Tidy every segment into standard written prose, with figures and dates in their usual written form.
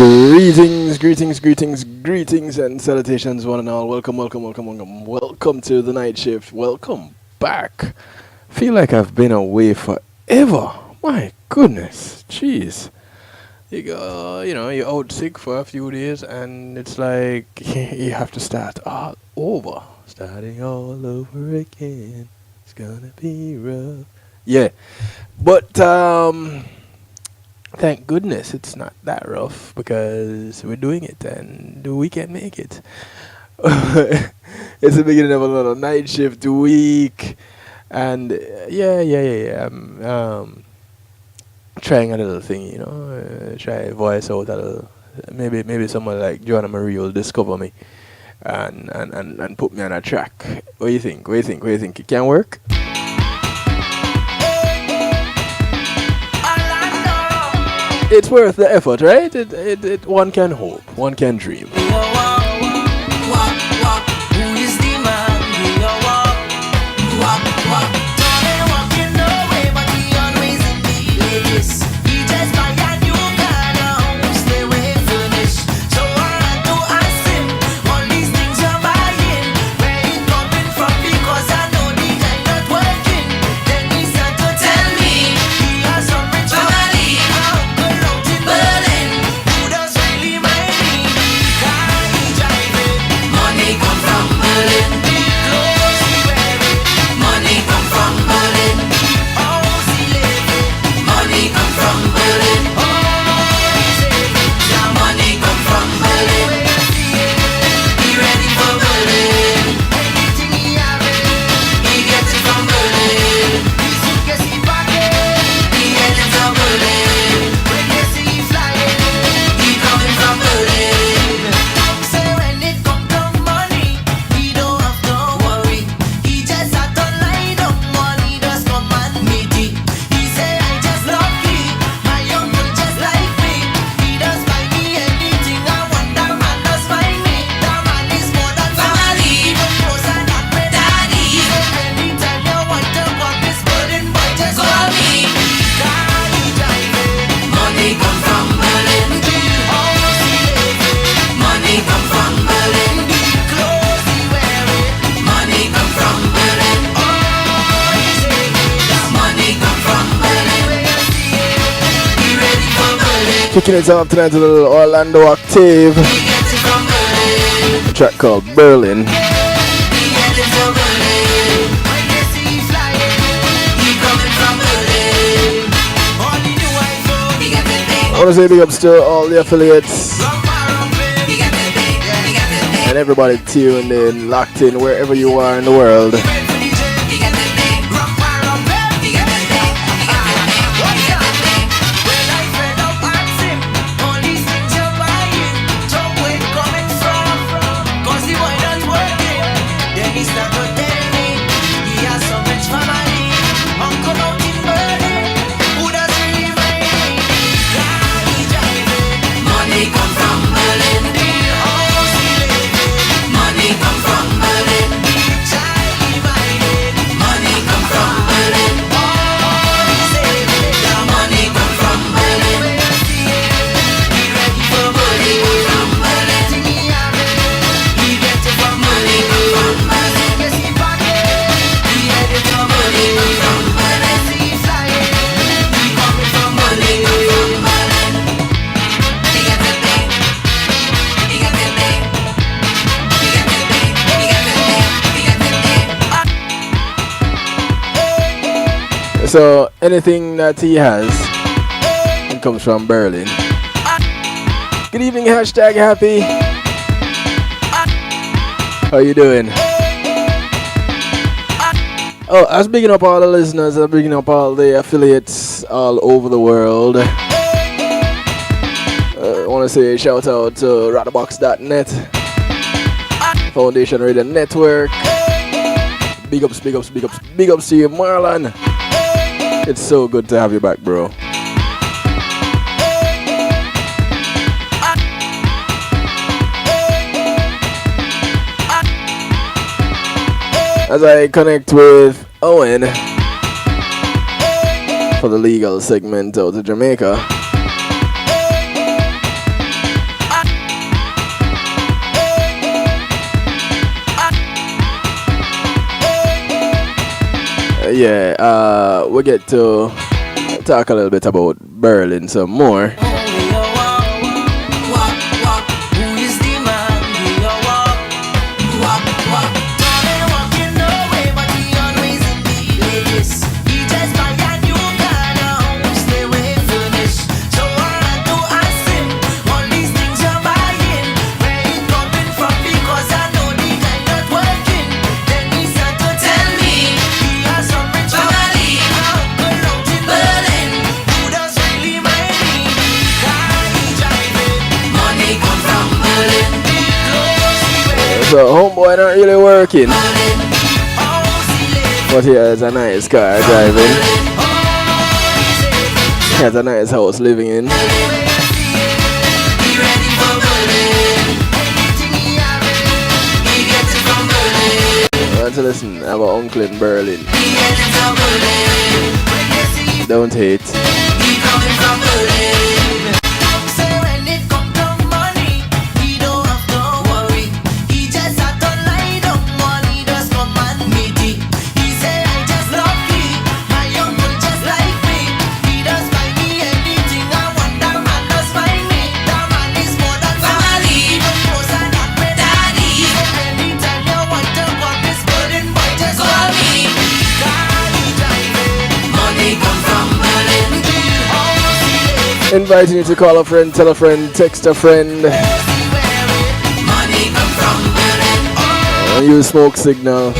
Greetings, and salutations, one and all. Welcome to the night shift. Welcome back. Feel like I've been away forever. My goodness, jeez. You're out sick for a few days, and it's like you have to start all over, starting all over again. It's gonna be rough. Yeah, but thank goodness it's not that rough because we're doing it and we can make it. It's the beginning of another night shift week, and yeah. Trying a little thing, try voice out a little. Maybe someone like Joanna Marie will discover me and put me on a track. What do you think? It can work? It's worth the effort, right? It one can hope, one can dream. Kicking it off tonight to a little Orlando Octave, a track called Berlin. I want to say big ups to all the affiliates and everybody tuned in, locked in, wherever you are in the world. So anything that he has, it comes from Berlin. Good evening, hashtag happy. How you doing? Oh, I was bigging up all the listeners. I'm bigging up all the affiliates all over the world. I want to say a shout out to Ratterbox.net, Foundation Radio Network. Big ups to you, Marlon. It's so good to have you back, bro. As I connect with Owen for the legal segment out of Jamaica, Yeah, we get to talk a little bit about Berlin some more. So homeboy not really working, but he has a nice car driving. He has a nice house living in. I want to listen about Uncle in Berlin. Don't hate. Inviting you to call a friend, tell a friend, text a friend. Use smoke signal.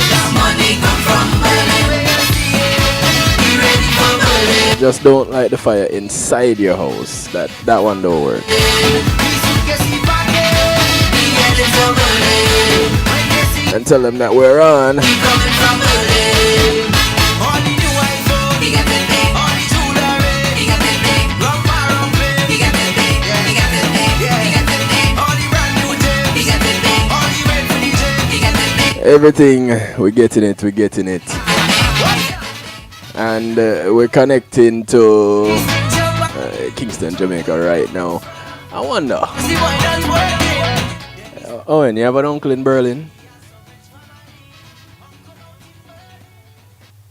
Just don't light the fire inside your house. That one don't work. And tell them that we're on. Everything, we're getting it. And we're connecting to Kingston, Jamaica right now. I wonder. Owen, you have an uncle in Berlin?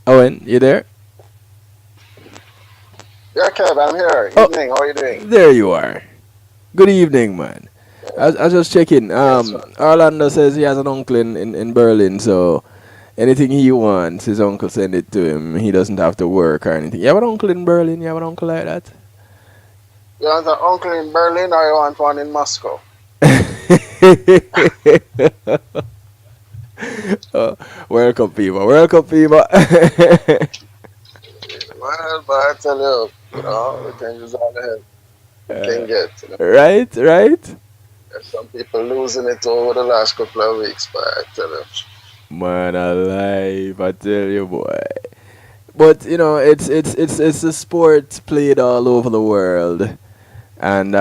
Owen, you there? Yeah, Kev, I'm here. Evening, how are you doing? There you are. Good evening, man. I was just checking. Orlando says he has an uncle in Berlin, so anything he wants, his uncle send it to him. He doesn't have to work or anything. You have an uncle in Berlin? You have an uncle like that? You want an uncle in Berlin or you want one in Moscow? Welcome, people. Well, but I tell you, we can use all the help we can get. Right? There's some people losing it over the last couple of weeks, but I tell you. Man alive, I tell you, boy. But it's a sport played all over the world, and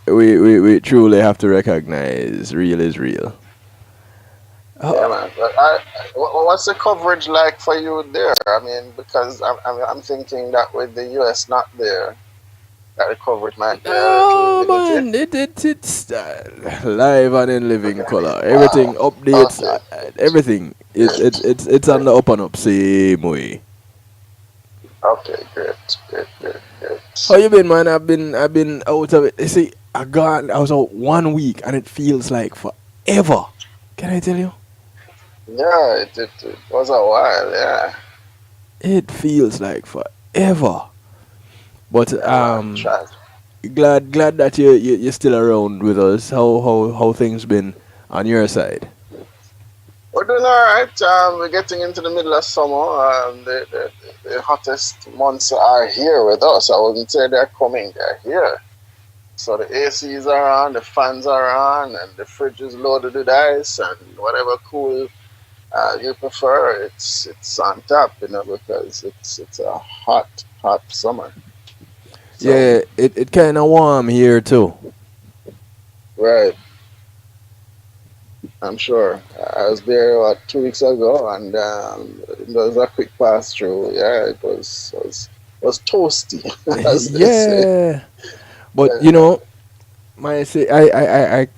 we truly have to recognize real is real. Yeah, man. But what's the coverage like for you there? I mean, because I'm thinking that with the US not there, that the coverage might be man, it's live and in living color. Everything updates, everything. It's on the up and up same way. Okay, great. How you been, man? I've been out of it. You see, I was out 1 week and it feels like forever. Can I tell you? Yeah, it was a while, yeah. It feels like forever. But glad that you're still around with us. How things been on your side? We're doing all right. We're getting into the middle of summer. The hottest months are here with us. I wouldn't say they're coming; they're here. So the ACs are on, the fans are on, and the fridge is loaded with ice, and whatever cool you prefer, it's on top, because it's a hot summer. So, yeah, it kind of warm here too. Right. I'm sure. I was there 2 weeks ago, and it was a quick pass through. Yeah, it was toasty. As they say. But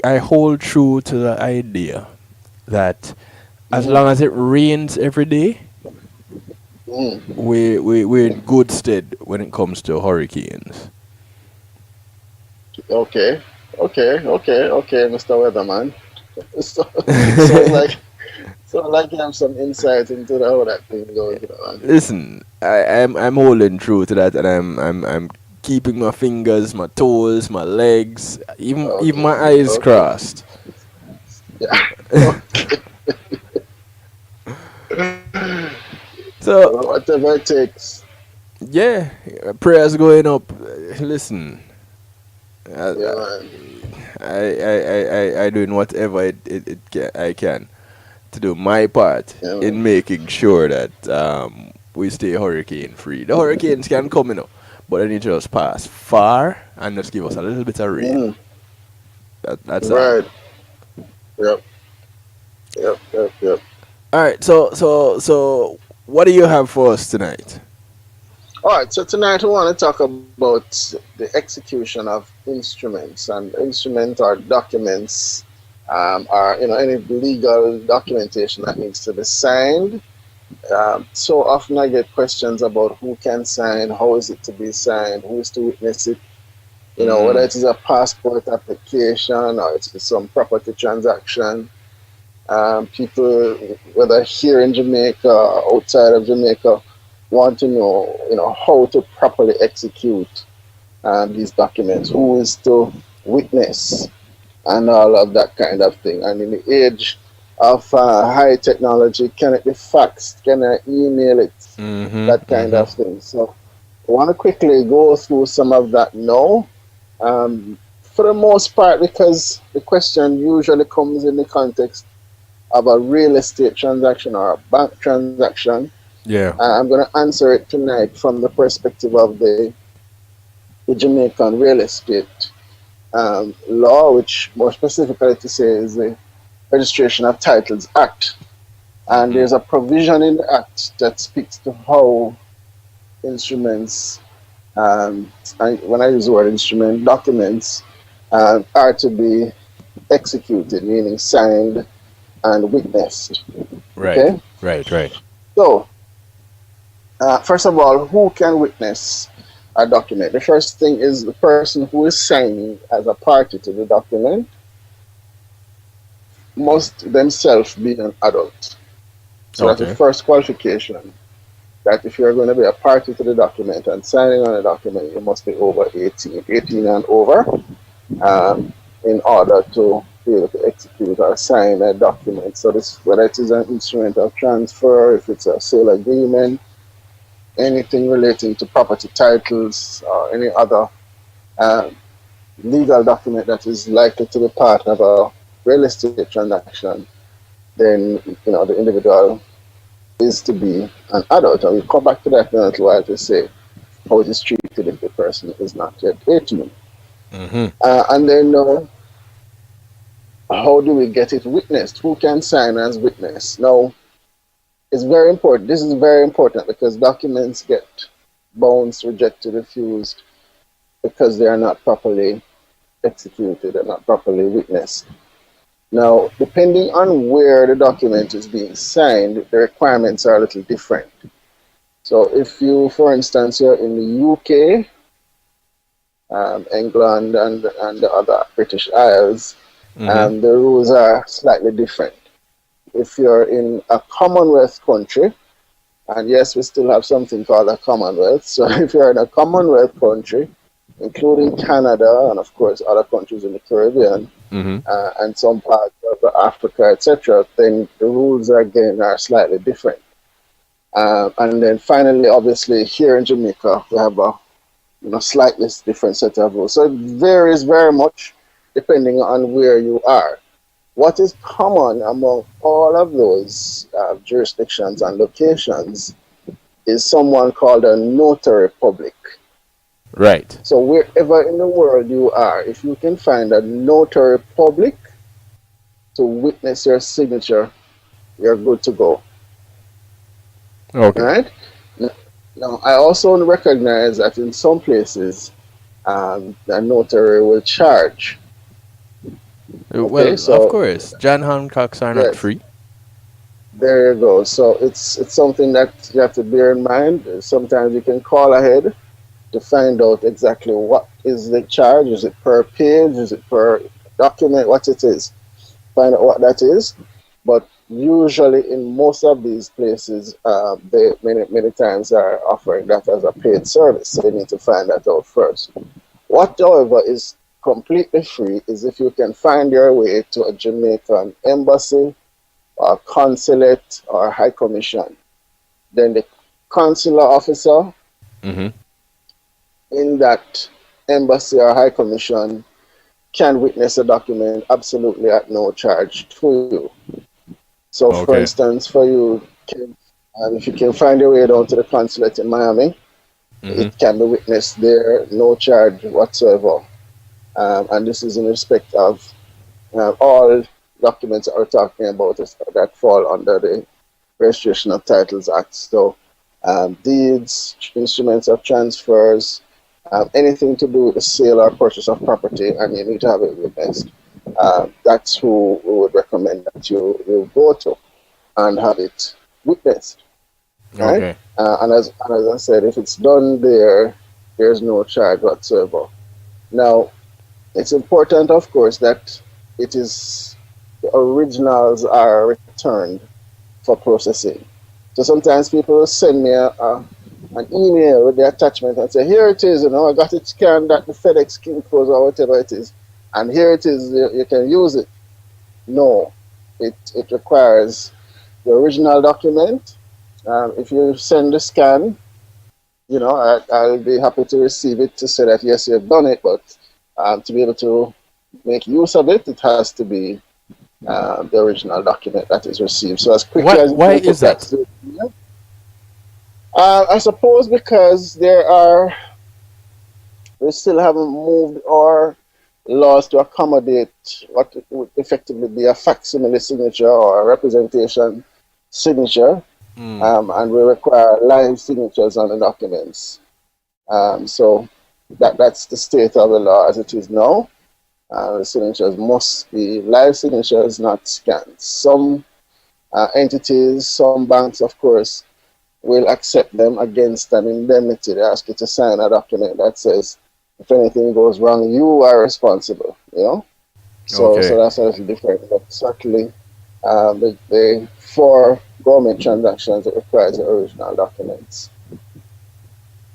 I hold true to the idea that as long as it rains every day, Mm. we're in good stead when it comes to hurricanes. Okay. Okay, Mr. Weatherman. So, so like you have some insight into how that thing goes, man. Listen, I'm holding true to that, and I'm keeping my fingers, my toes, my legs, even Okay. my eyes Okay. crossed. Yeah. So Whatever it takes. yeah, prayers going up. Listen, I Yeah, man. I doing whatever I can to do my part Yeah, man. in making sure that we stay hurricane free. The hurricanes can come, but they need to just pass far and just give us a little bit of rain. Mm. That's all. Right. Yep. Yep. All right. So what do you have for us tonight? All right. So tonight we want to talk about the execution of instruments, and instruments are documents, are any legal documentation that needs to be signed. So often I get questions about who can sign, how is it to be signed, who is to witness it. Whether Mm. it is a passport application or it is some property transaction. People, whether here in Jamaica or outside of Jamaica, want to know, how to properly execute these documents, who is to witness, and all of that kind of thing. And in the age of high technology, can it be faxed? Can I email it? Mhm. That kind Mhm. of thing. So I want to quickly go through some of that now. For the most part, because the question usually comes in the context of a real estate transaction or a bank transaction. Yeah. I'm going to answer it tonight from the perspective of the Jamaican real estate law, which more specifically to say is the Registration of Titles Act. And Mhm. there's a provision in the Act that speaks to how instruments, when I use the word instrument, documents are to be executed, meaning signed and witnessed. Right. Okay? Right. Right. So, first of all, who can witness a document? The first thing is the person who is signing as a party to the document must themselves be an adult. So that's the Okay. first qualification, that if you're going to be a party to the document and signing on a document, you must be over 18 and over, in order to be able to execute or sign a document. So this, whether it is an instrument of transfer, if it's a sale agreement, anything relating to property titles or any other uh, legal document that is likely to be part of a real estate transaction, then the individual is to be an adult. And we'll come back to that in a little while to say how it is treated if the person is not yet 18. Mhm. And then how do we get it witnessed? Who can sign as witness? Now, it's very important. This is very important because documents get bounced, rejected, refused because they are not properly executed and not properly witnessed. Now, depending on where the document is being signed, the requirements are a little different. So, if you, for instance, you're in the UK, England, and the other British Isles, Mhm. the rules are slightly different. If you're in a Commonwealth country, and yes, we still have something called a Commonwealth. So, if you're in a Commonwealth country, including Canada and of course other countries in the Caribbean, Mhm. and some parts of Africa, etc., then the rules again are slightly different. And then finally, obviously, here in Jamaica, we have a slightly different set of rules. So it varies very much depending on where you are. What is common among all of those jurisdictions and locations is someone called a notary public. Right. So wherever in the world you are, if you can find a notary public to witness your signature, you're good to go. All Okay. right. Now, I also recognize that in some places, the notary will charge. Okay, Well, of so course, John Hancocks are not yes, free. There you go. So it's something that you have to bear in mind. Sometimes you can call ahead to find out exactly what is the charge. Is it per page? Is it per document? What it is? Find out what that is. But usually, in most of these places, they many times are offering that as a paid service. So you need to find that out first. What, however, is completely free is if you can find your way to a Jamaican embassy or consulate or high commission. Then the consular officer Mm-hmm. in that embassy or high commission can witness a document absolutely at no charge to you. So, for Okay. instance, for you, if you can find your way down to the consulate in Miami, Mm-hmm. it can be witnessed there, no charge whatsoever. And this is in respect of all documents that we're talking about that fall under the Registration of Titles Act. So, deeds, instruments of transfers, anything to do with the sale or purchase of property, and you need to have it witnessed. That's who we would recommend that you go to and have it witnessed, right? Okay. And as I said, if it's done there, there's no charge whatsoever. Now, it's important, of course, that it is the originals are returned for processing. So sometimes people will send me an email with the attachment and say, here it is, I got it scanned at the FedEx Kinko's or whatever it is, and here it is, you can use it. No, it requires the original document. If you send the scan, I'll be happy to receive it to say that, yes, you've done it, but to be able to make use of it, it has to be the original document that is received. So as quickly as you Why can is put that that? through. I suppose because we still haven't moved our laws to accommodate what would effectively be a facsimile signature or a representation signature, Mm. and we require live signatures on the documents. So that's the state of the law as it is now. The signatures must be live signatures, not scanned. Some entities, some banks, of course, will accept them against an indemnity. They ask you to sign a document that says, if anything goes wrong, you are responsible. So Okay. that's a little different. But certainly, for government transactions, it requires the original documents.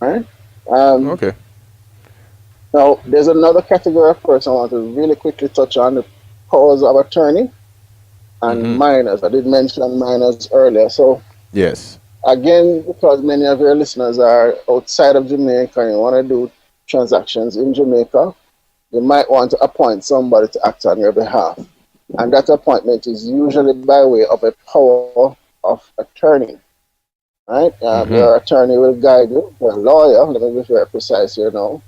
Right? Um, Okay. Now, there's another category of person I want to really quickly touch on, the powers of attorney and Mm-hmm. minors. I did mention minors earlier. So, Yes. again, because many of your listeners are outside of Jamaica and you want to do transactions in Jamaica, you might want to appoint somebody to act on your behalf. And that appointment is usually by way of a power of attorney. Right? Mm-hmm. Your attorney will guide you, your lawyer, let me be very precise here now.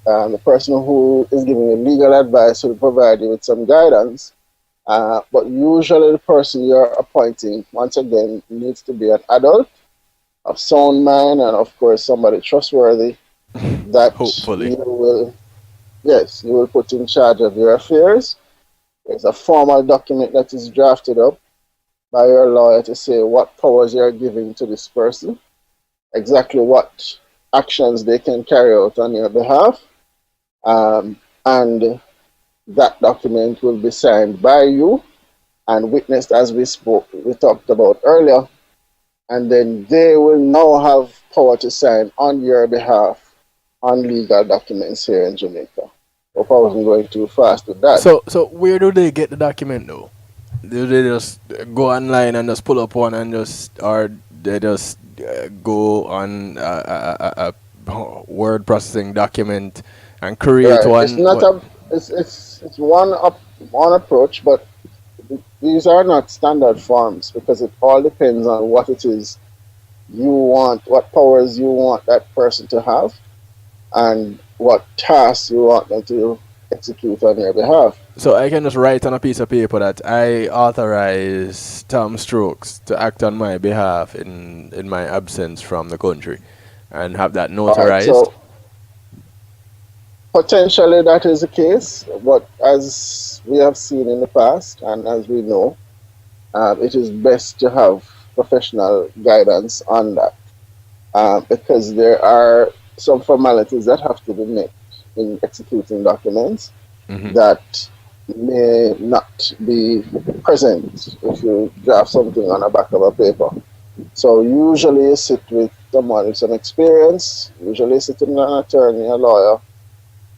The person who is giving you legal advice will provide you with some guidance. But usually, the person you're appointing, once again, needs to be an adult of sound mind and, of course, somebody trustworthy that Hopefully. you will put in charge of your affairs. There's a formal document that is drafted up by your lawyer to say what powers you're giving to this person, exactly what actions they can carry out on your behalf. And that document will be signed by you and witnessed as we talked about earlier. And then they will now have power to sign on your behalf on legal documents here in Jamaica. Hope I wasn't going too fast with that. So where do they get the document though? Do they just go online and just pull up one and or they just go on a word processing document and create Right. It's one? not What? a it's one approach, but these are not standard forms because it all depends on what it is you want, what powers you want that person to have, and what tasks you want them to execute on your behalf. So I can just write on a piece of paper that I authorize Tom Strokes to act on my behalf in my absence from the country, and have that All right, notarized. so potentially that is the case, but as we have seen in the past, and as we know, it is best to have professional guidance on that, because there are some formalities that have to be met in executing documents Mm-hmm. that may not be present if you draft something on the back of a paper. So usually you sit with someone with some experience, usually sit with an attorney, a lawyer,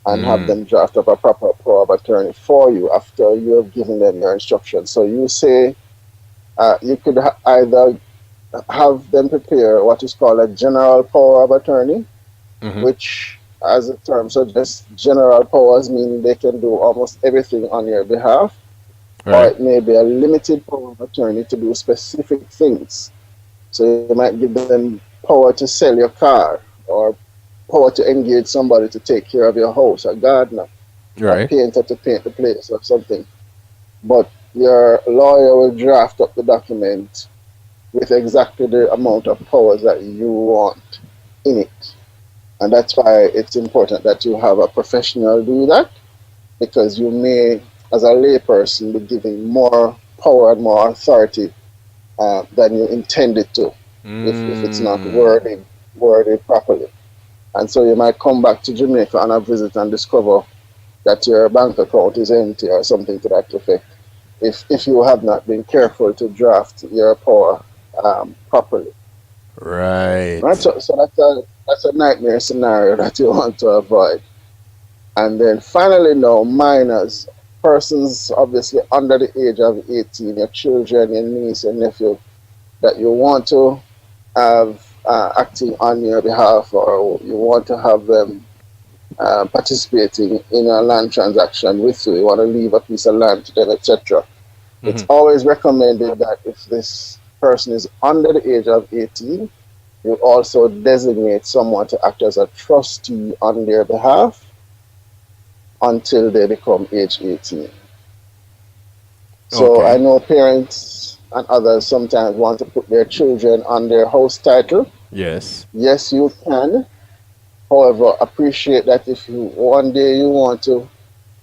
and have Mm. them draft up a proper power of attorney for you after you have given them your instructions. So you say you could either have them prepare what is called a general power of attorney, Mm-hmm. which, as the term suggests, general powers mean they can do almost everything on your behalf, or Right. it may be a limited power of attorney to do specific things. So you might give them power to sell your car, or power to engage somebody to take care of your house, a gardener, a Right. painter to paint the place or something. But your lawyer will draft up the document with exactly the amount of powers that you want in it. And that's why it's important that you have a professional do that, because you may, as a layperson, be giving more power and more authority than you intended to, if it's not Mm. worded properly. And so you might come back to Jamaica on a visit and discover that your bank account is empty or something to that effect, if you have not been careful to draft your power properly. Right, Right. so that's a nightmare scenario that you want to avoid. And then finally, now minors, persons obviously under the age of 18, your children, your niece, your nephew, that you want to have acting on your behalf, or you want to have them participating in a land transaction with you, you want to leave a piece of land to them, etc. Mm-hmm. It's always recommended that if this person is under the age of 18, you also designate someone to act as a trustee on their behalf until they become age 18. So I Okay. know parents and others sometimes want to put their children on their house title. Yes. Yes, you can. However, appreciate that if you one day you want to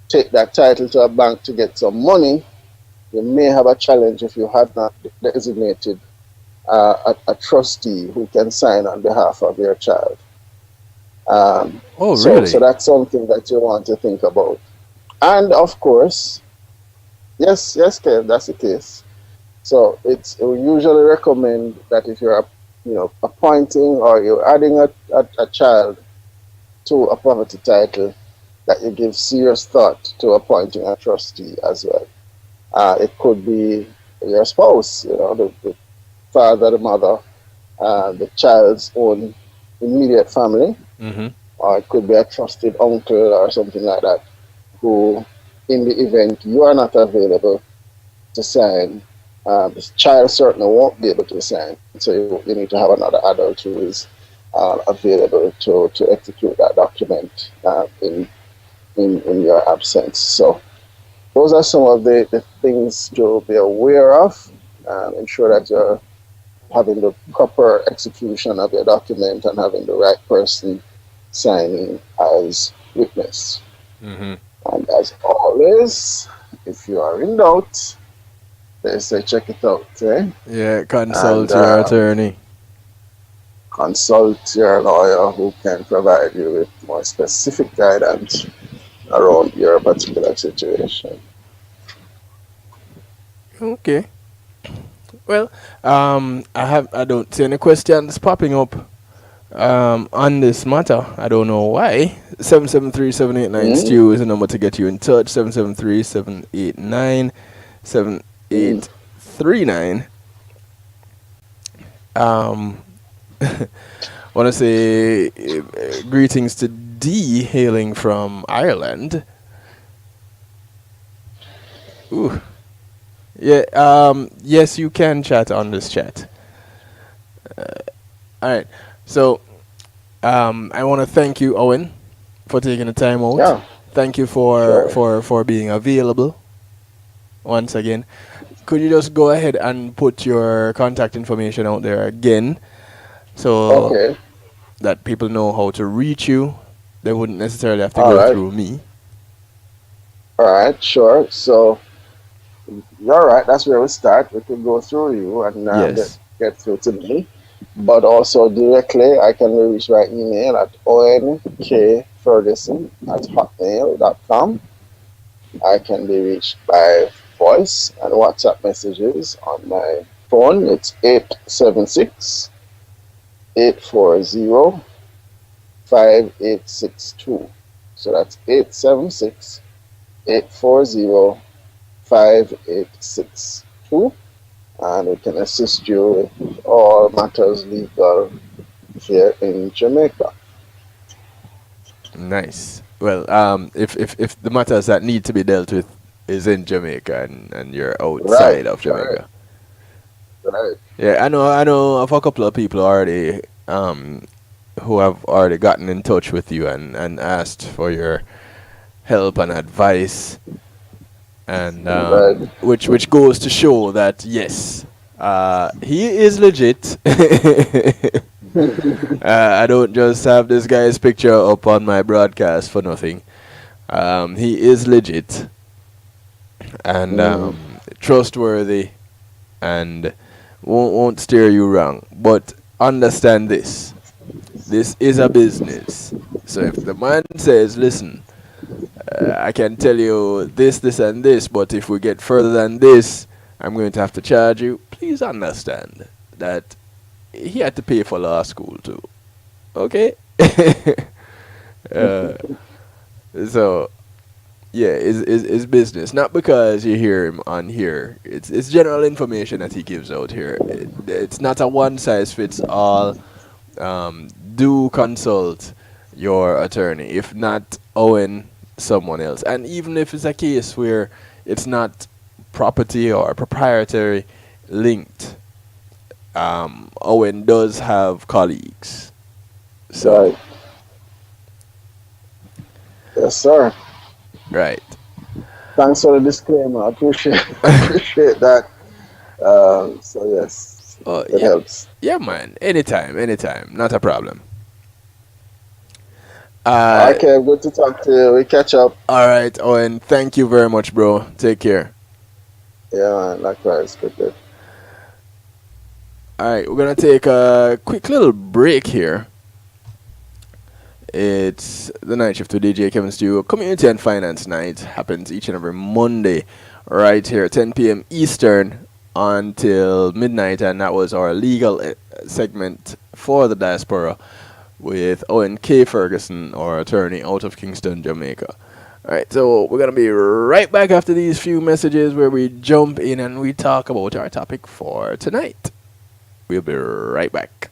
take that title to a bank to get some money, you may have a challenge if you had not designated a trustee who can sign on behalf of your child. Oh, So really? that's something that you want to think about. And of course, yes, Kev, that's the case. So we usually recommend that if you're appointing or you're adding a child to a property title, that you give serious thought to appointing a trustee as well. It could be your spouse, the father, the mother, the child's own immediate family, Mm-hmm. or it could be a trusted uncle or something like that, who, in the event you are not available to sign, the child certainly won't be able to sign. So you need to have another adult who is available to execute that document in your absence. So those are some of the things to be aware of. Ensure that you're having the proper execution of your document and having the right person signing as witness. Mm-hmm. And as always, if you are in doubt, they say check it out, eh? Yeah, And consult your attorney. consult your lawyer who can provide you with more specific guidance around your particular situation. Okay. Well, I don't see any questions popping up on this matter. I don't know why. 773-789 Mm, Stew is the number to get you in touch. 773-789-7839. mm. Um, want to say greetings to D hailing from Ireland. Ooh. Yeah, yes, you can chat on this chat. All right. So, I want to thank you, Owen, for taking the time out. Yeah, Thank you for sure. for for being available once again. Could you just go ahead and put your contact information out there again so Okay. that people know how to reach you? They wouldn't necessarily have to All go right. through me. All right. Sure. So You're right. That's where we start. We could go through you and Yes. get through to me. But also directly, I can be reached by email at onkferguson@hotmail.com. I can be reached by voice and WhatsApp messages on my phone. It's 876-840-5862. So that's 876-840-5862. And we can assist you with all matters legal here in Jamaica. Nice. Well, if the matters that need to be dealt with is in Jamaica and you're Right, outside of right, Jamaica. right. Yeah, I know of a couple of people already who have already gotten in touch with you and asked for your help and advice, and Right. which goes to show that yes, he is legit. I don't just have this guy's picture up on my broadcast for nothing. He is legit and Mm, trustworthy and won't steer you wrong. But understand this: this is a business. So if the man says, "Listen, I can tell you this, this, and this, but if we get further than this, I'm going to have to charge you," please understand that he had to pay for law school too. Okay? uh, so yeah, it's business. Not because you hear him on here. It's general information that he gives out here. It's not a one size fits all. Do consult your attorney. If not Owen, someone else. And even if it's a case where it's not property or proprietary linked, Owen does have colleagues. right. So Yes, sir. right. Thanks for the disclaimer. I appreciate appreciate that. So yes, Oh it yeah, helps. yeah, man. Anytime, anytime. Not a problem. Okay, good to talk to you. We catch up. All right, Owen. Thank you very much, bro. Take care. Yeah, man. Likewise. Good, good. All right, we're gonna take a quick little break here. It's the night shift with DJ Kevin Stew. Community and Finance Night happens each and every Monday, right here, 10 p.m. Eastern until midnight, and that was our legal segment for the diaspora with Owen K. Ferguson, our attorney out of Kingston, Jamaica. All right, so we're gonna be right back after these few messages where we jump in and we talk about our topic for tonight. We'll be right back.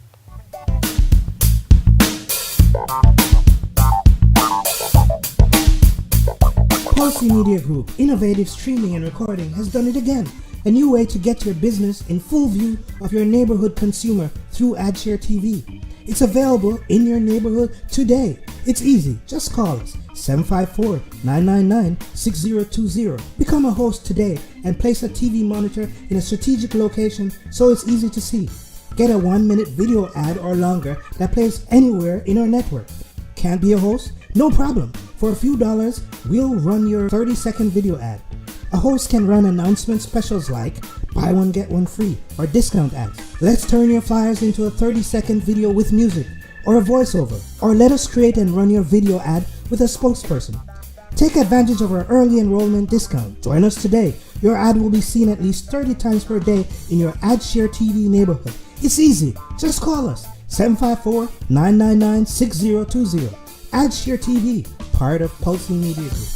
Pulse Media Group, innovative streaming and recording, has done it again. A new way to get your business in full view of your neighborhood consumer through AdShare TV. It's available in your neighborhood today. It's easy. Just call us 754-999-6020. Become a host today and place a TV monitor in a strategic location so it's easy to see. Get a 1-minute video ad or longer that plays anywhere in our network. Can't be a host? No problem. For a few dollars, we'll run your 30-second video ad. A host can run announcement specials like buy one get one free or discount ads. Let's turn your flyers into a 30-second video with music or a voiceover, or let us create and run your video ad with a spokesperson. Take advantage of our early enrollment discount. Join us today. Your ad will be seen at least 30 times per day in your AdShare TV neighborhood. It's easy. Just call us 754-999-6020. AdShare TV, part of Pulse Media Group.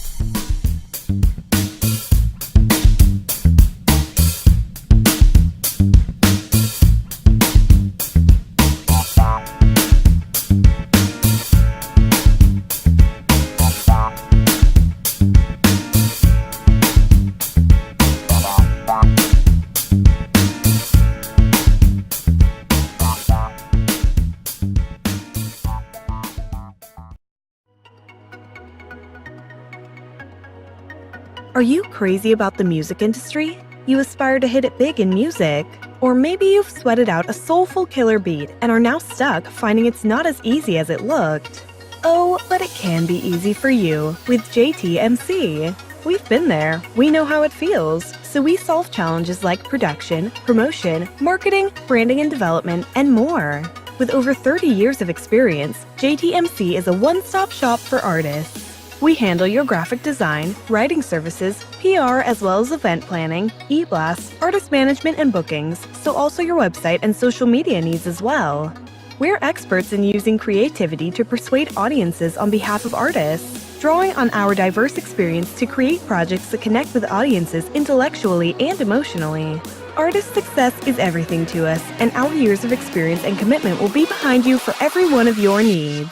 Are you crazy about the music industry? You aspire to hit it big in music? Or maybe you've sweated out a soulful killer beat and are now stuck finding it's not as easy as it looked. Oh, but it can be easy for you with JTMC. We've been there. We know how it feels. So we solve challenges like production, promotion, marketing, branding and development, and more. With over 30 years of experience, JTMC is a one-stop shop for artists. We handle your graphic design, writing services, PR, as well as event planning, e-blasts, artist management and bookings, so also your website and social media needs as well. We're experts in using creativity to persuade audiences on behalf of artists, drawing on our diverse experience to create projects that connect with audiences intellectually and emotionally. Artist success is everything to us, and our years of experience and commitment will be behind you for every one of your needs.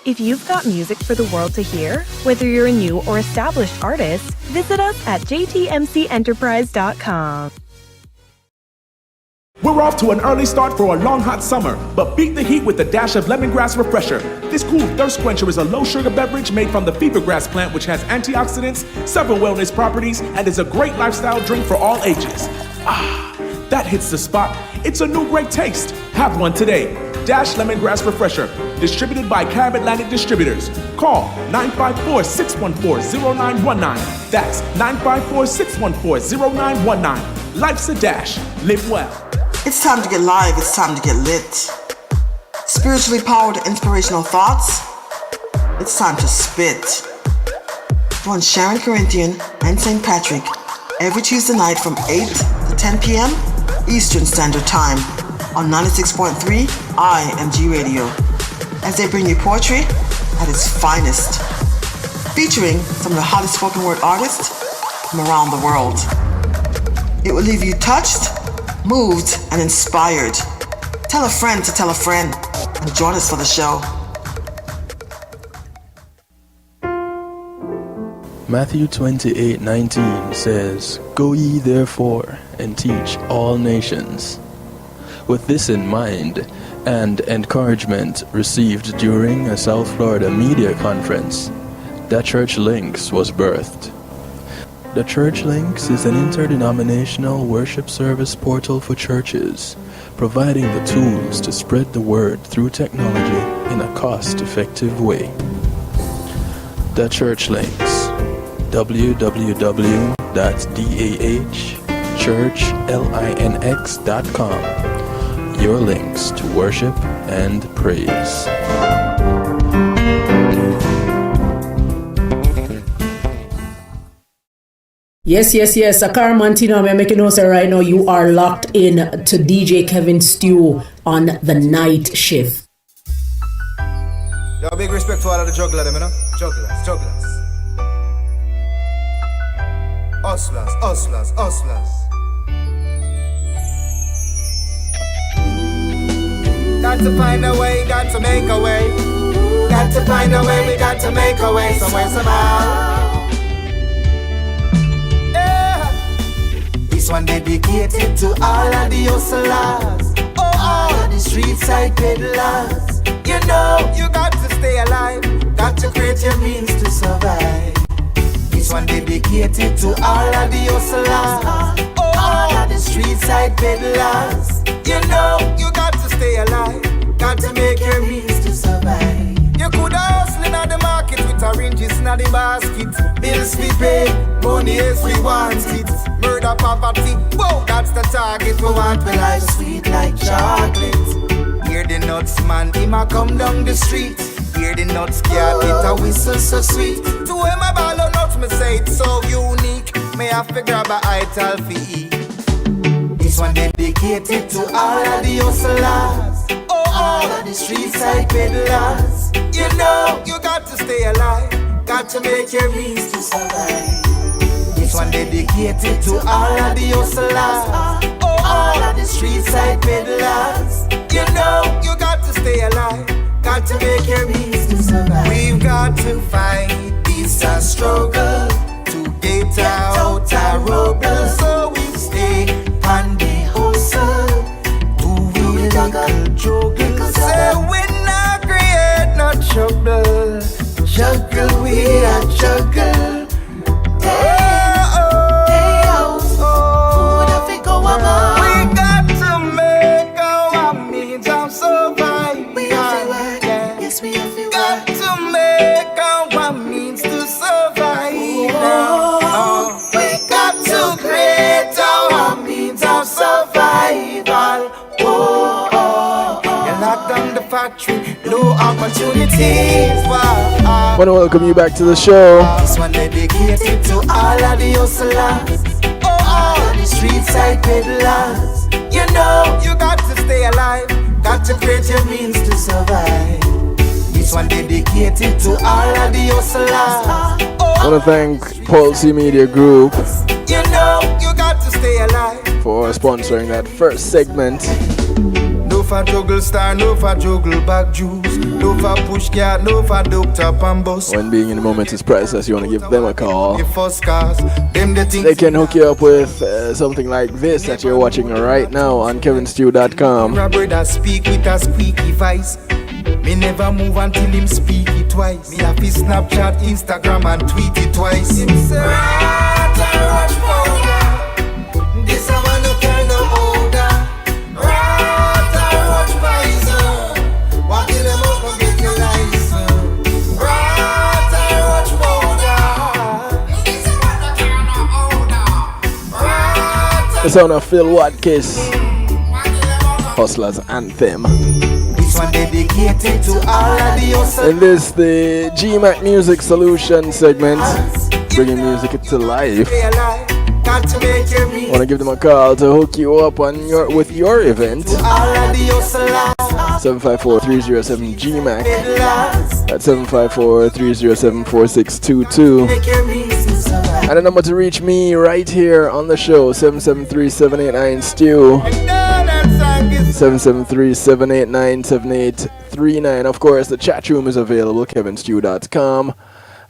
If you've got music for the world to hear, whether you're a new or established artist, visit us at jtmcenterprise.com. We're off to an early start for a long hot summer, but beat the heat with a dash of lemongrass refresher. This cool thirst quencher is a low-sugar beverage made from the fever grass plant, which has antioxidants, several wellness properties, and is a great lifestyle drink for all ages. Ah, that hits the spot. It's a new great taste. Have one today. Dash Lemongrass Refresher, distributed by Carib Atlantic Distributors. Call 954-614-0919. That's 954-614-0919. Life's a dash. Live well. It's time to get live. It's time to get lit. Spiritually powered inspirational thoughts. It's time to spit. Join Sharon Corinthian and St. Patrick every Tuesday night from 8 to 10 p.m. Eastern Standard Time on 96.3 IMG Radio, as they bring you poetry at its finest, featuring some of the hottest spoken word artists from around the world. It will leave you touched, moved, and inspired. Tell a friend to tell a friend, and join us for the show. Matthew 28:19 says, "Go ye therefore and teach all nations." With this in mind, and encouragement received during a South Florida media conference, The Church Links was birthed. The Church Links is an interdenominational worship service portal for churches, providing the tools to spread the word through technology in a cost-effective way. The Church Links, www.dahchurchlinx.com. Your links to worship and praise. Yes. Akar Mantino, I'm making notes right now. You are locked in to DJ Kevin Stew on the night shift. Yo, big respect to all of the jugglers, them, you know? Jugglers. Hustlers. Got to find a way, got to make a way. Got to find a way, we got to make a way. Somewhere, somehow. Yeah. This one dedicated to all of the hustlers. All of the street side peddlers. You know, you got to stay alive. Got to create your means to survive. This one dedicated to all of the hustlers. All of the street side peddlers. You know, you got to stay alive. Got to make your means to survive. You could hustle in the market with oranges in the basket. Bills we pay, money as we want it. Murder, poverty, whoa, that's the target. We want the life sweet like chocolate. Hear the nuts man, he ma come down the street. Hear the nuts cat, it a whistle so sweet. To where my ball of nuts, me say it's so unique. May have to grab a ital for eat. This one dedicated to all of the hustlers. All of the street side peddlers. You know, you got to stay alive. Got to make your means to survive. This one dedicated to all of the hustlers. All of the street side peddlers. You know, you got to stay alive. Got to make your means to survive. We've got to fight this a struggle to get out our rubble. So we stay on the hustle. Do we little juggle? Say we not create no trouble. Juggle, we a juggle. We got to make our means of survival. We have to work, yes we have to work. Got to make our means to survive. We got to create factory, no opportunities. I want to welcome you back to the show. This one dedicated to all of the hustlers, all of the street side peddlers. You know, you got to stay alive, got to create your means to survive. This one dedicated to all of the hustlers. I want to thank Policy Media Group You know, you got to stay alive. for sponsoring that first segment. No for juggle star, no for juggle back juice, no for push cat, no for doctor pambos. When being in the moment is priceless, you want to give them a call. The first cars, them the things They can hook you up with something like this that you're watching right now on kevinstew.com. my brother speak with a squeaky voice. Me never move until him speak it twice. Me have his Snapchat, Instagram and tweet it twice. Him say, "Rush powder, this a man no care no older. Rush poison, walk in them up and get your license. Rush powder, this a man no care no older. The sound of Phil Watkins, Hustlers Anthem. This one dedicated to all of the hustlers. In this, the GMAC Music Solution segment, bringing music to life. Stay alive, got to make your means. Want to give them a call to hook you up on with your event. All of the hustlers, 754-307-GMAC. peddlers, That's 754-307-4622. make your means to survive. And the number to reach me right here on the show, 773-789-STEW. 773-789-7839. Of course, the chat room is available, kevinstew.com.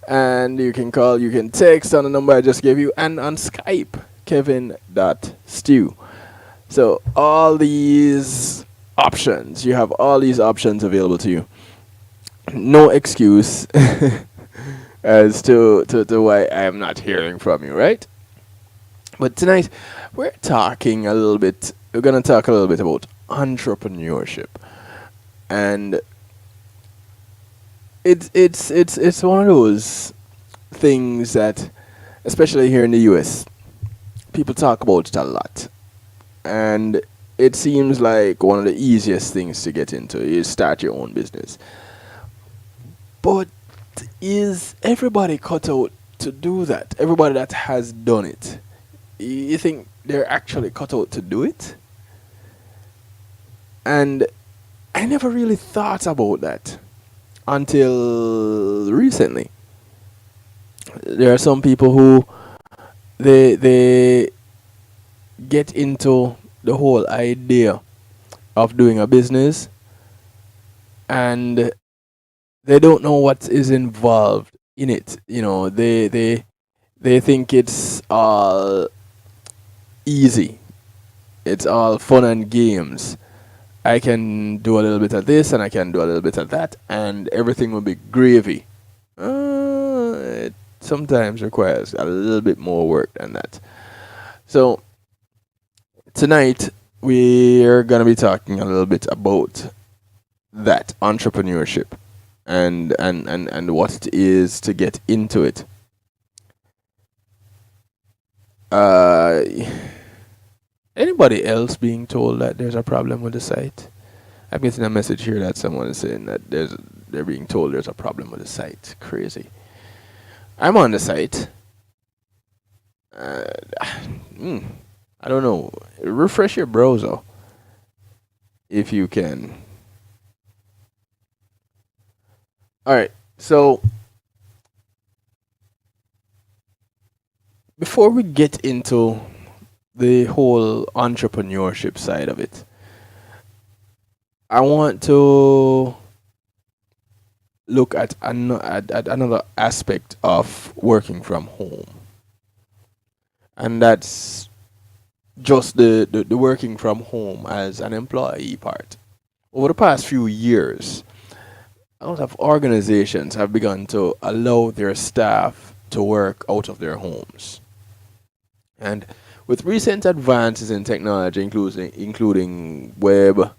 And you can call, you can text on the number I just gave you, and on Skype, kevin.stew. So all these options, you have all these options available to you. No excuse as to why I am not hearing from you, right? But tonight, we're going to talk a little bit about entrepreneurship. And it's one of those things that, especially here in the US, people talk about it a lot. And it seems like one of the easiest things to get into is start your own business. But is everybody cut out to do that? Everybody that has done it, you think they're actually cut out to do it? And I never really thought about that until recently. There are some people who they get into the whole idea of doing a business and they don't know what is involved in it. You know, they think it's all easy. It's all fun and games. I can do a little bit of this and I can do a little bit of that and everything will be gravy. It sometimes requires a little bit more work than that. So tonight we are going to be talking a little bit about that entrepreneurship and what it is to get into it. Anybody else being told that there's a problem with the site? I'm getting a message here that someone is saying that they're being told there's a problem with the site. Crazy. I'm on the site. I don't know. Refresh your browser if you can. Alright, so before we get into the whole entrepreneurship side of it, I want to look at another aspect of working from home. And that's just the working from home as an employee part. Over the past few years, a lot of organizations have begun to allow their staff to work out of their homes. And with recent advances in technology, including web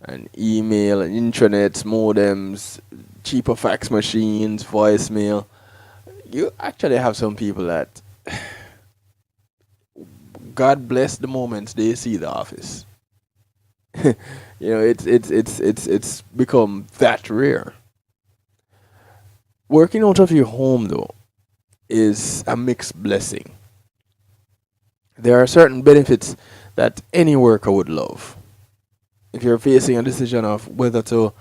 and email and intranets, modems, cheaper fax machines, voicemail, you actually have some people that God bless the moment they see the office. It's become that rare. Working out of your home though is a mixed blessing. There are certain benefits that any worker would love. If you're facing a decision of whether to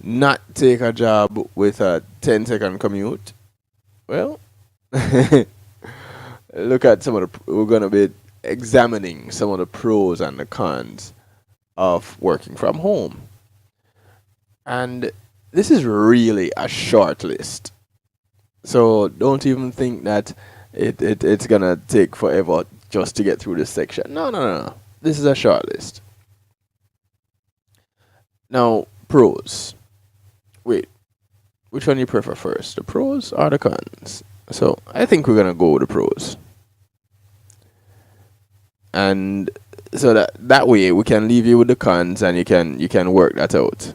not take a job with a 10-second commute, well, look at some of the. We're going to be examining some of the pros and the cons of working from home. And this is really a short list. So don't even think that it's going to take forever just to get through this section. No. This is a short list. Now, pros. Wait, which one you prefer first, the pros or the cons? So I think we're gonna go with the pros, and so that way we can leave you with the cons, and you can work that out.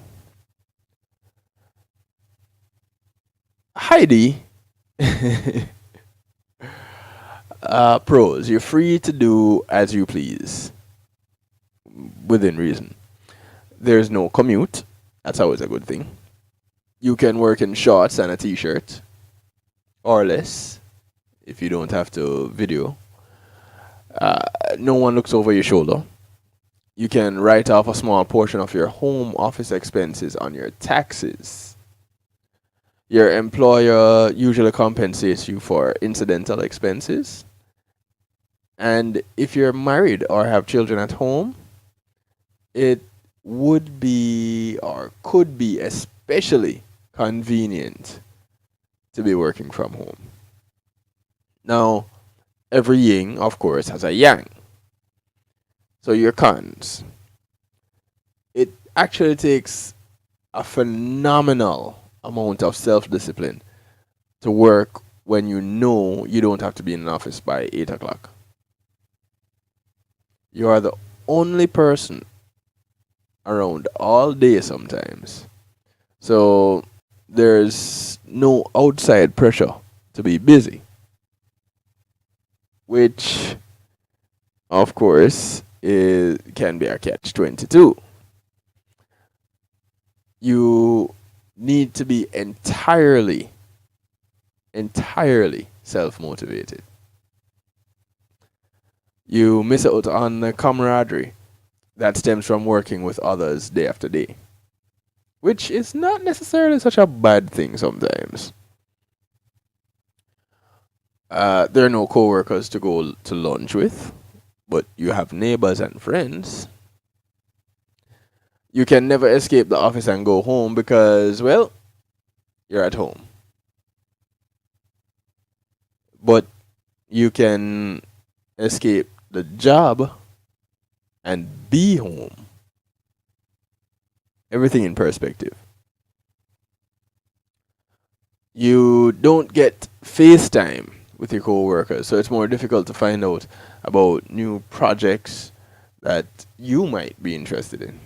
Heidi, pros: you're free to do as you please, within reason. There's no commute. That's always a good thing. You can work in shorts and a t-shirt, or less, if you don't have to video. No one looks over your shoulder. You can write off a small portion of your home office expenses on your taxes. Your employer usually compensates you for incidental expenses. And if you're married or have children at home, it would be or could be especially convenient to be working from home. Now, every yin, of course, has a yang. So your cons. It actually takes a phenomenal amount of self-discipline to work when you know you don't have to be in an office by 8 o'clock. You are the only person around all day sometimes. So there's no outside pressure to be busy, which of course can be a catch-22. You need to be entirely self-motivated. You miss out on the camaraderie that stems from working with others day after day, which is not necessarily such a bad thing sometimes. There are no co-workers to go to lunch with, but you have neighbors and friends. You can never escape the office and go home because, well, you're at home. But you can escape the job and be home. Everything in perspective. You don't get FaceTime with your co-workers, so it's more difficult to find out about new projects that you might be interested in.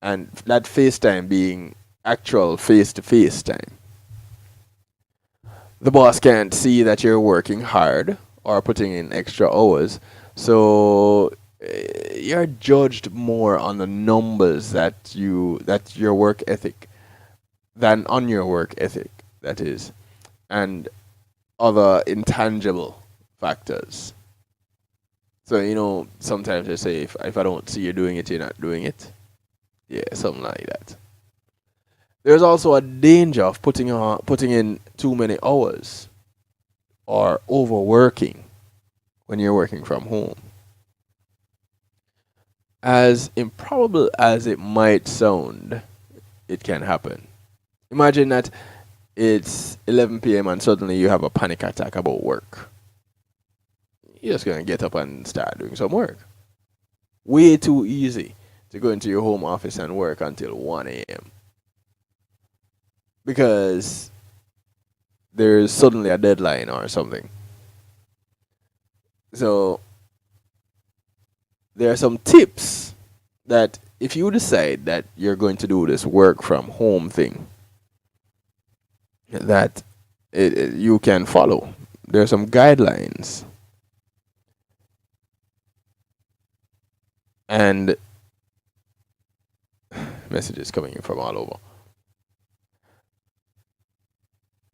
And that FaceTime being actual face-to-face time. The boss can't see that you're working hard or putting in extra hours, so you're judged more on the numbers that your work ethic than on your work ethic, that is, and other intangible factors. So, sometimes they say, if I don't see you doing it, you're not doing it. Yeah, something like that. There's also a danger of putting in too many hours or overworking when you're working from home. As improbable as it might sound, it can happen. Imagine that it's 11 p.m. and suddenly you have a panic attack about work. You're just going to get up and start doing some work. Way too easy to go into your home office and work until 1 a.m. because there's suddenly a deadline or something. So there are some tips that if you decide that you're going to do this work from home thing, that you can follow. There are some guidelines. And messages coming in from all over.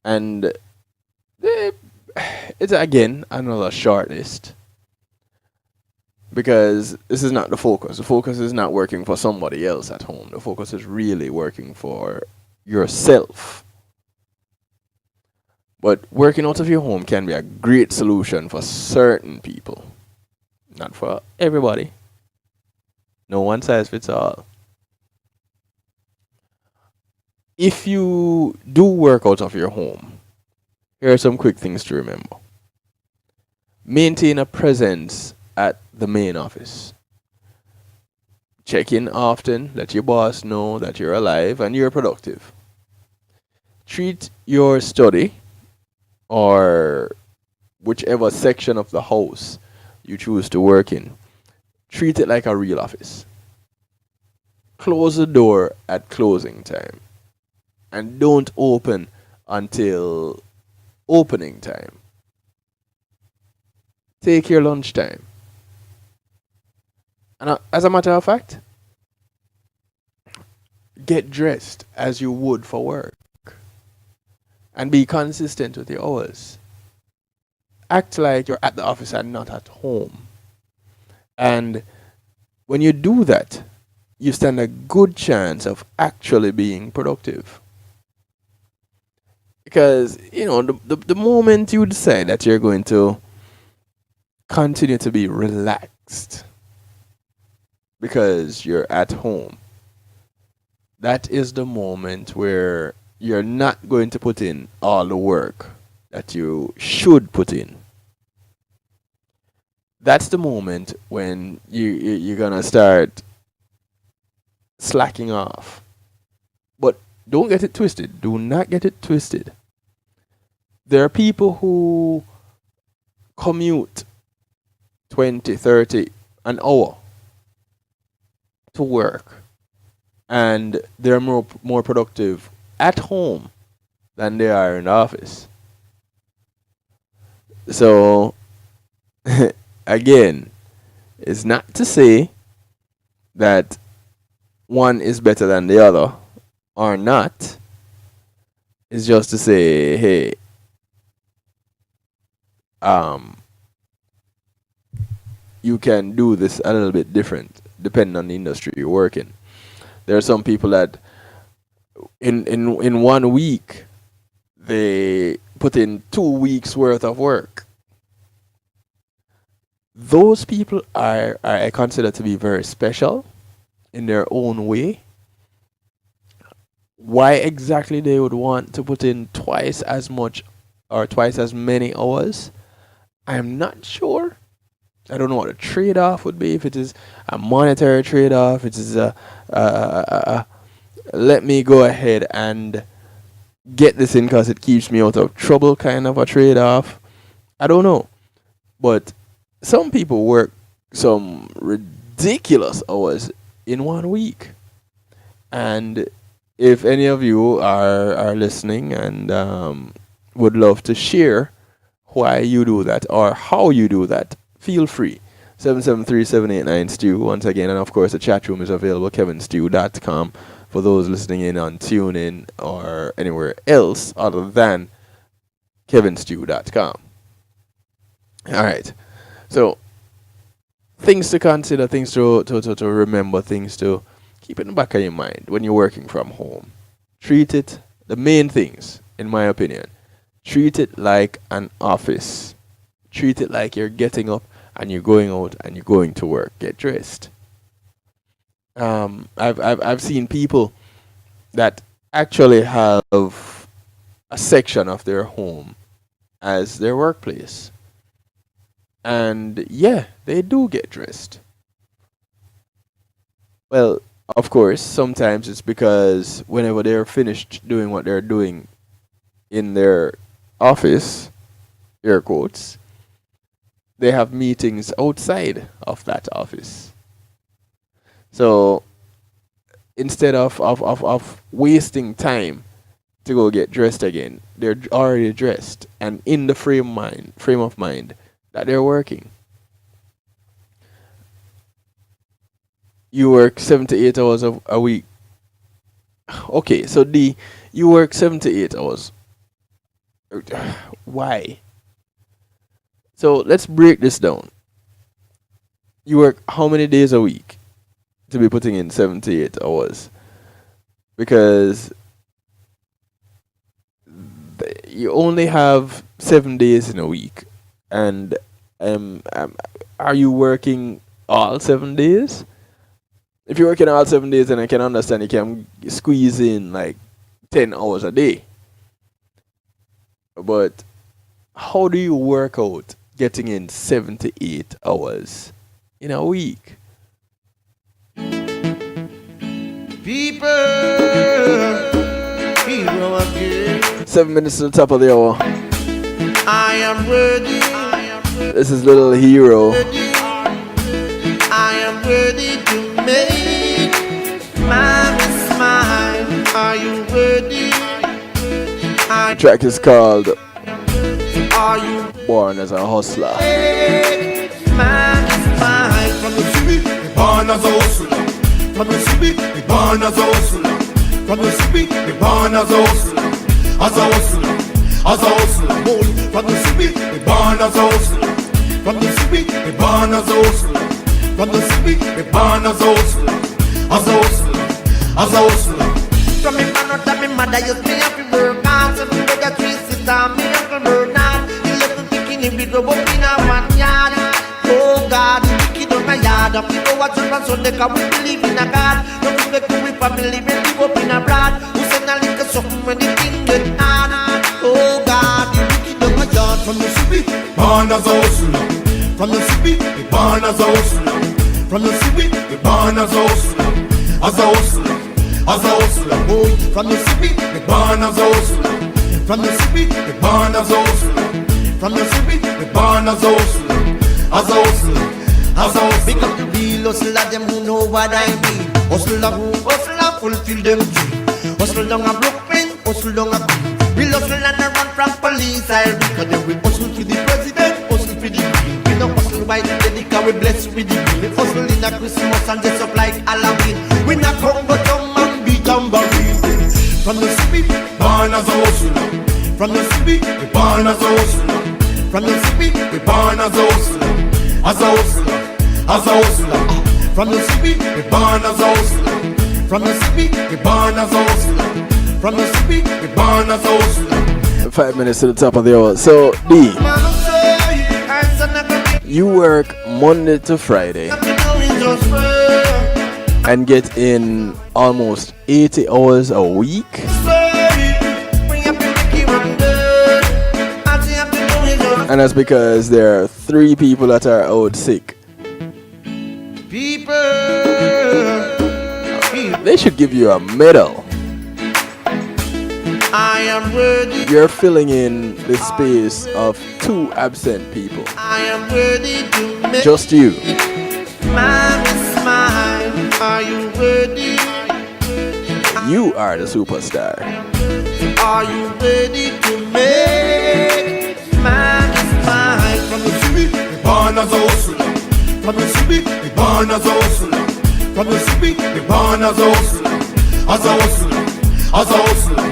And it's again another short list, because this is not the focus. The focus is not working for somebody else at home. The focus is really working for yourself. But working out of your home can be a great solution for certain people, not for everybody. No one size fits all. If you do work out of your home, here are some quick things to remember. Maintain a presence at the main office. Check in often, let your boss know that you're alive and you're productive. Treat your study, or whichever section of the house you choose to work in, treat it like a real office. Close the door at closing time, and don't open until opening time. Take your lunch time. And as a matter of fact, get dressed as you would for work. And be consistent with your hours. Act like you're at the office and not at home. And when you do that, you stand a good chance of actually being productive. Because, the moment you decide that you're going to continue to be relaxed because you're at home, that is the moment where you're not going to put in all the work that you should put in. That's the moment when you're going to start slacking off. But don't get it twisted. Do not get it twisted. There are people who commute 20, 30, an hour to work, and they're more productive at home than they are in the office. So, again, it's not to say that one is better than the other or not. It's just to say, hey, you can do this a little bit different depending on the industry you work in. There are some people that in 1 week they put in 2 weeks worth of work. Those people are I consider to be very special in their own way. Why exactly they would want to put in twice as much or twice as many hours, I'm not sure. I don't know what the trade-off would be, if it is a monetary trade-off, it is let me go ahead and get this in because it keeps me out of trouble kind of a trade-off. I don't know. But some people work some ridiculous hours in 1 week. And if any of you are listening and would love to share why you do that or how you do that, feel free. 773-789-STEW once again. And of course, the chat room is available, kevinstew.com, for those listening in on TuneIn or anywhere else other than kevinstew.com. All right. So, things to consider, things to remember, things to keep in the back of your mind when you're working from home. Treat it, the main things, in my opinion, treat it like an office. Treat it like you're getting up and you're going out and you're going to work. Get dressed. I've seen people that actually have a section of their home as their workplace. And yeah, they do get dressed. Well, of course, sometimes it's because whenever they're finished doing what they're doing in their office, air quotes, they have meetings outside of that office. So instead of wasting time to go get dressed again, they're already dressed and in the frame of mind that they're working. You work 7 to 8 hours a week Okay, so you work 78 hours. Why? So let's break this down. You work how many days a week to be putting in 78 hours? Because you only have 7 days in a week, and are you working all 7 days? If you're working all 7 days, then I can understand you can squeeze in like 10 hours a day. But how do you work out getting in 78 hours in a week? People, hero again. 7 minutes to the top of the hour. I am ready. This is Little Hero. I am ready to make my smile. Are you ready? The track is called Are you Born as a Hustler. my smile? From the city, we born as a hustler. From the city, we born as a hustler. From the city, we born as a hustler. As a hustler, as a hustler. From the city, we born as a hustler. From the city, we born as a hustler. From the city, we born as a hustler. As a hustler, as a hustler. From me man out of me mother, you see happy work hard. So me brother, three sister, me uncle Bernard. The little bikini big up in a one yard. Oh God, the wicked on my yard. Up we go watch on Sunday 'cause we believe in a God. No respect to we family, when we go in abroad. Who send a little something when the thing get hard. Oh God, the wicked on my yard. From the city, born as a hustler. From the city, we born as a hustler. From the city, we born as a hustler. As a hustler, as a hustler. Oh, from the city, we born as a hustler. From the city, we born as a hustler. From the city, we born as a hustler. As a hustler, as a hustler. Pick up the real hustler, them who know what I mean. Hustler who hustler, fulfill them dream. Hustle down a Brooklyn, hustle down a Queen. We hustle and a run from police, I read. Cause then we hustle for the president, hustle for the queen. We don't hustle by the day, cause we blessed with the green. We hustle in a Christmas and dress up like Halloween. We not come but come and beat tambourine. From the city, born as a hustler. From the city, we born as a hustler. From the city, we born as a hustler. As a hustler, as a hustler. From the city, we born as a hustler. From the city, we born as a hustler. From the city, we born as a hustler. 5 minutes to the top of the hour. So D, you work Monday to Friday and get in almost 80 hours a week. And that's because there are 3 people that are out sick. They should give you a medal. I am ready. You're filling in the space of 2 absent people. I am ready to make Just you. my smile. Are you ready? You are the superstar. Are you ready to make my smile? From the city, we born as a hustler. From the city, we born as a hustler. From the city, we born as a hustler. As a hustler, as a hustler.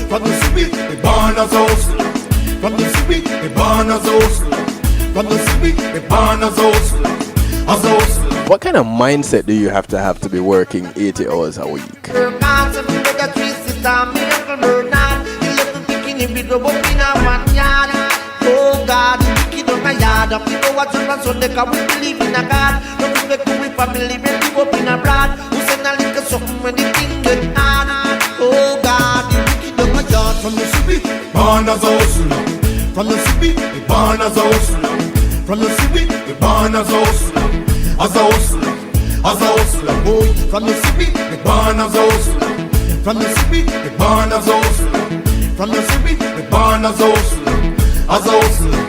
From the city, we born as a hustler. From the city, we born as a hustler. From the city, we born as a hustler. As a hustler. What kind of mindset do you have to be working 80 hours a week? Oh God, the wicked on my yard. Up we go watch on Sunday 'cause we believe in a God. No respect to we family, when we go in abroad. Who send a little something when the thing get hard. Oh God, the wicked on my yard. From the city, born as a hustler. From the city, we born as a hustler. From the city, we born as a hustler. As a hustler, as a hustler. Oh, from the city, we born as a hustler. From the city, we born as a hustler. From the city, we born as a hustler. As a hustler,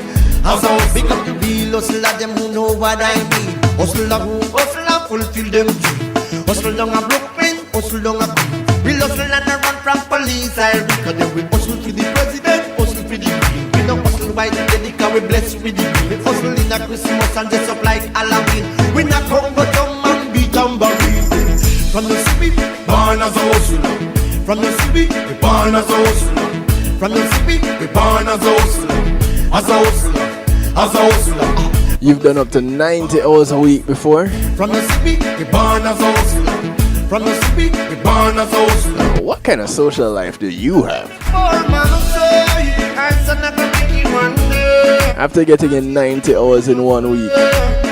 as a hustler. Pick up the real hustler, them who know what I mean. Hustler who hustler, fulfill them dream. Hustle down a Brooklyn, hustle down a Queen. We hustle and a run from police, I read. Cause then we hustle for the president, hustle for the queen. We don't hustle by the day, cause we blessed with the green. We hustle in a Christmas and dress up like Halloween. We not come but come and beat tambourine. From the city, born as a hustler. From the city, we born as a hustler. From the city, we born as a hustler. As a hustler, as a hustler. You've done up to 90 hours a week before. From the city, we born as a hustler. From the city, we born as a hustler. What kind of social life do you have? After getting in 90 hours in 1 week,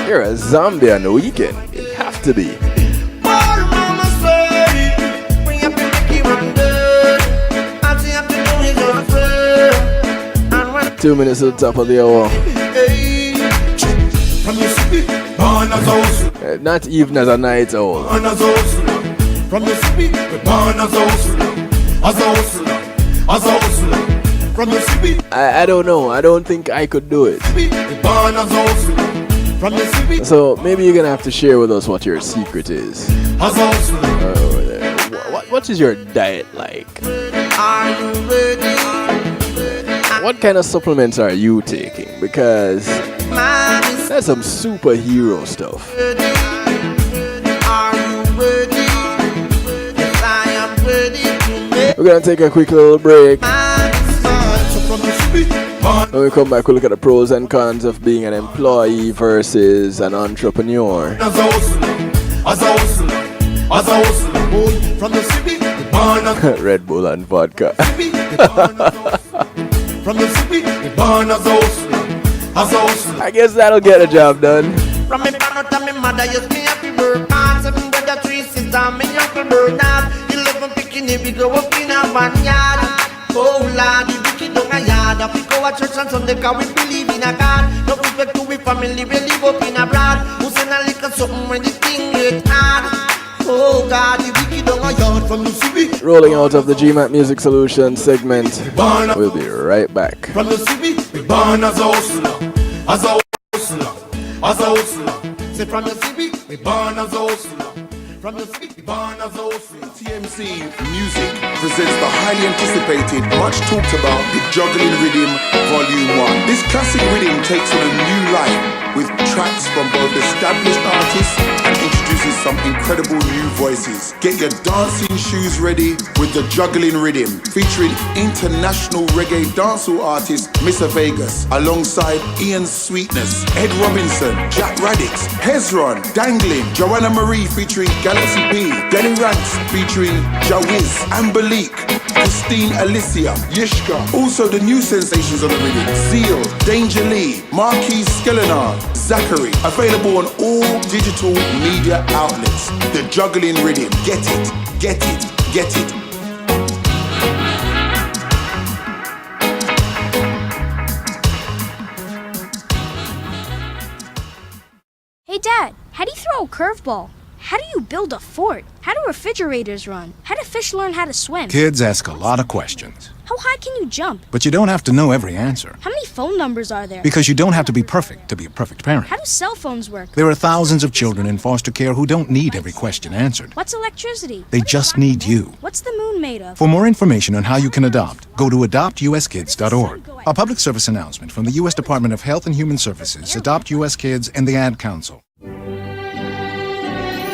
you're a zombie on the weekend. You have to be. 2 minutes to the top of the hour. Not even as a night owl. From the city, we born as a hustler. As a hustler, as a hustler. From the city, I don't know. I don't think I could do it. we born as a hustler. From the city, So maybe you're gonna have to share with us what your secret is. as a hustler. What is your diet like? Are you ready? What kind of supplements are you taking? Because Man is that's some superhero stuff. ready. Are you ready? Yes, I am ready to make We're gonna take a quick little break. man is born. So from the city, born When we come back, we'll look at the pros and cons of being an employee versus an entrepreneur. as a hustler. As a hustler. As a hustler. Boy, from the city, we born as a Red Bull and vodka. city, we born as a hustler. From the city, we born as a hustler. As a hustler. I guess that'll get the job done. From me parent and me mother, yes, me happy work hard. 7 brother, 3 sisters, me uncle Bernard. 11 picking we go up in a vineyard. Oh Lord, the wicked don't a yard. If we go to church on Sunday, cause we believe in a God. No respect to we family, we live up in a broad. Who send a little something when the thing get hard. Oh God, the wicked don't a yard. From the city, Rolling out of the GMAT Music Solutions segment. born We'll be right back. from the city, we born as a hustler. As a hustler. As a hustler. Say from the city, we born as a hustler. From the city, we born as a hustler. TMC Music presents the highly anticipated, much talked about, the Juggling Rhythm Volume 1. This classic rhythm takes on a new life with tracks from both established artists and introduces some incredible new voices. Get your dancing shoes ready with the Juggling Rhythm, featuring international reggae dancehall artist Mr. Vegas, alongside Ian Sweetness, Ed Robinson, Jack Radix, Hezron, Dangling, Joanna Marie featuring Galaxy P, Denny Ranks featuring Jawiz, Ambalik, Christine Alicia, Yishka. Also the new sensations on the rhythm: Seal, Danger Lee, Marquis Skellenard, Zachary. Available on all digital media outlets. The Juggling Rhythm. Get it, get it, get it. Hey Dad, how do you throw a curveball? How do you build a fort? How do refrigerators run? How do fish learn how to swim? Kids ask a lot of questions, How high can you jump? but you don't have to know every answer. How many phone numbers are there? Because you don't have to be perfect to be a perfect parent. How do cell phones work? There are thousands of children in foster care who don't need every question answered. What's electricity? They just need you. What's the moon made of? For more information on how you can adopt, go to adoptuskids.org. A public service announcement from the U.S. Department of Health and Human Services, Adopt U.S. Kids, and the Ad Council.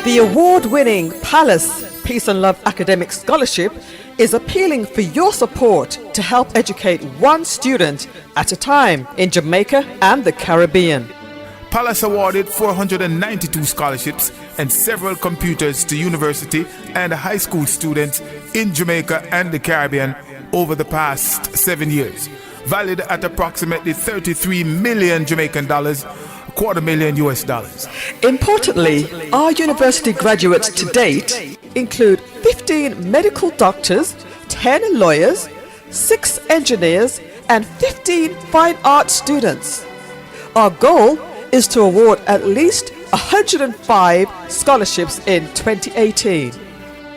The award-winning Palace Peace and Love Academic Scholarship is appealing for your support to help educate one student at a time in Jamaica and the Caribbean. Palace awarded 492 scholarships and several computers to university and high school students in Jamaica and the Caribbean over the past 7 years, valued at approximately 33 million Jamaican dollars, $250,000 US. Importantly, our university graduates to date include 15 medical doctors, 10 lawyers, 6 engineers, and 15 fine arts students. Our goal is to award at least 105 scholarships in 2018.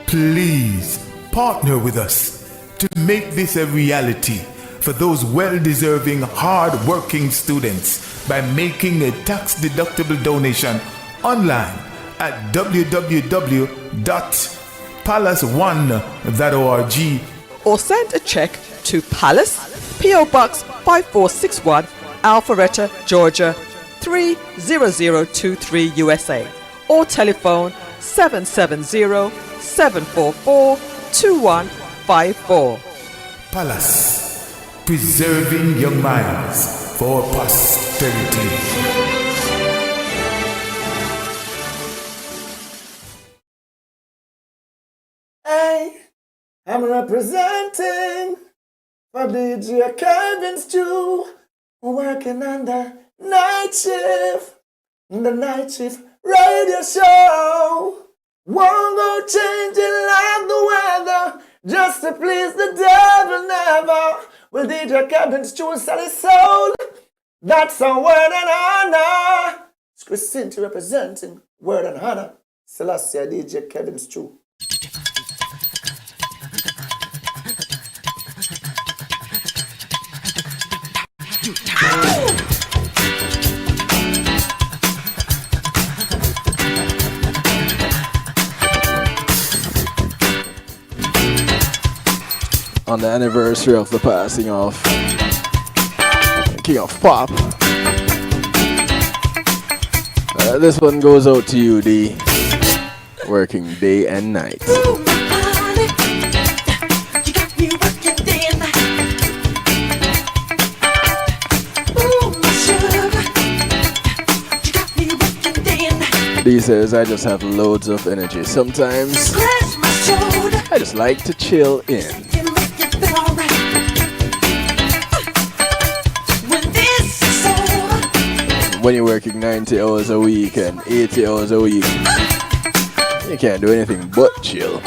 Please partner with us to make this a reality for those well-deserving, hard-working students by making a tax-deductible donation online at www.palace1.org or send a check to Palace, P.O. Box 5461, Alpharetta, Georgia 30023 USA, or telephone 770-744-21 654. Palace, preserving young minds for posterity. Hey, I'm representing for DJ Kevin Stew, working on the night shift, the night shift radio show. Won't go changing like the weather, just to please the devil never. Will DJ Kevin Stew sell his soul? That's a word and honor. It's Christine representing word and honor. Celestia DJ Kevin Stew. On the anniversary of the passing of King of Pop, this one goes out to you, D, working day and night. D says, I just have loads of energy. Sometimes I just like to chill in. When you're working 90 hours a week and 80 hours a week, you can't do anything but chill.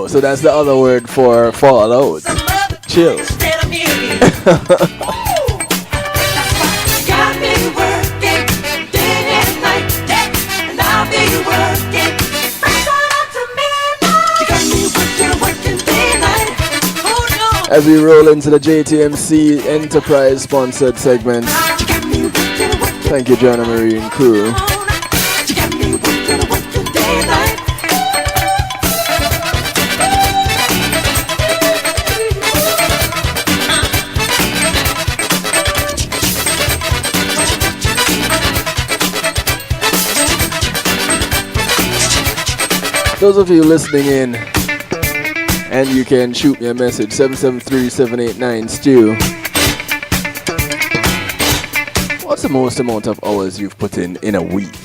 So that's the other word for fallout. Chill. As we roll into the JTMC Enterprise sponsored segment. Thank you, John and Marie and crew. Those of you listening in, and you can shoot me a message, 773-789-STEW. What's the most amount of hours you've put in a week?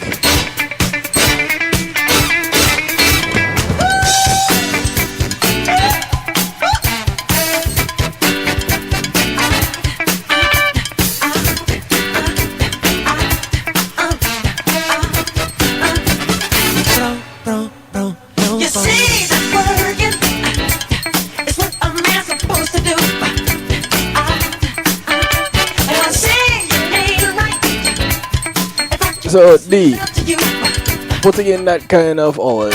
So D, putting in that kind of hours,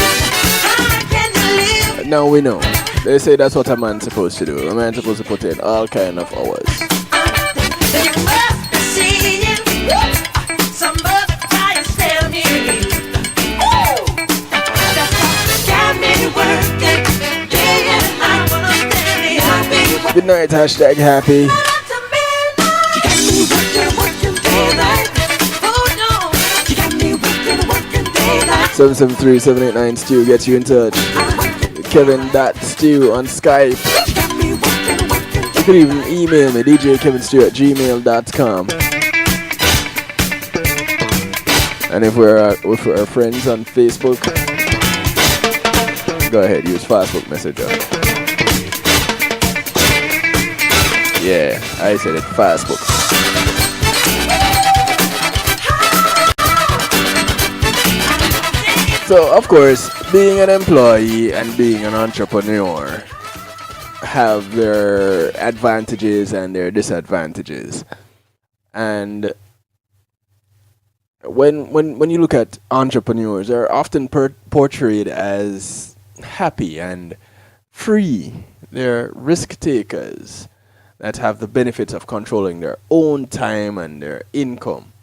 now we know. They say that's what a man's supposed to do. A man's supposed to put in all kind of hours. Good night, hashtag happy. 773-789-STEW gets you in touch. Kevin.Stew on Skype. could even email me, djkevinstew@gmail.com. And if we're friends on Facebook, go ahead, use Facebook Messenger. Yeah, I said it, Facebook. So, of course, being an employee and being an entrepreneur have their advantages and their disadvantages. And when you look at entrepreneurs, they're often portrayed as happy and free. They're risk takers that have the benefits of controlling their own time and their income.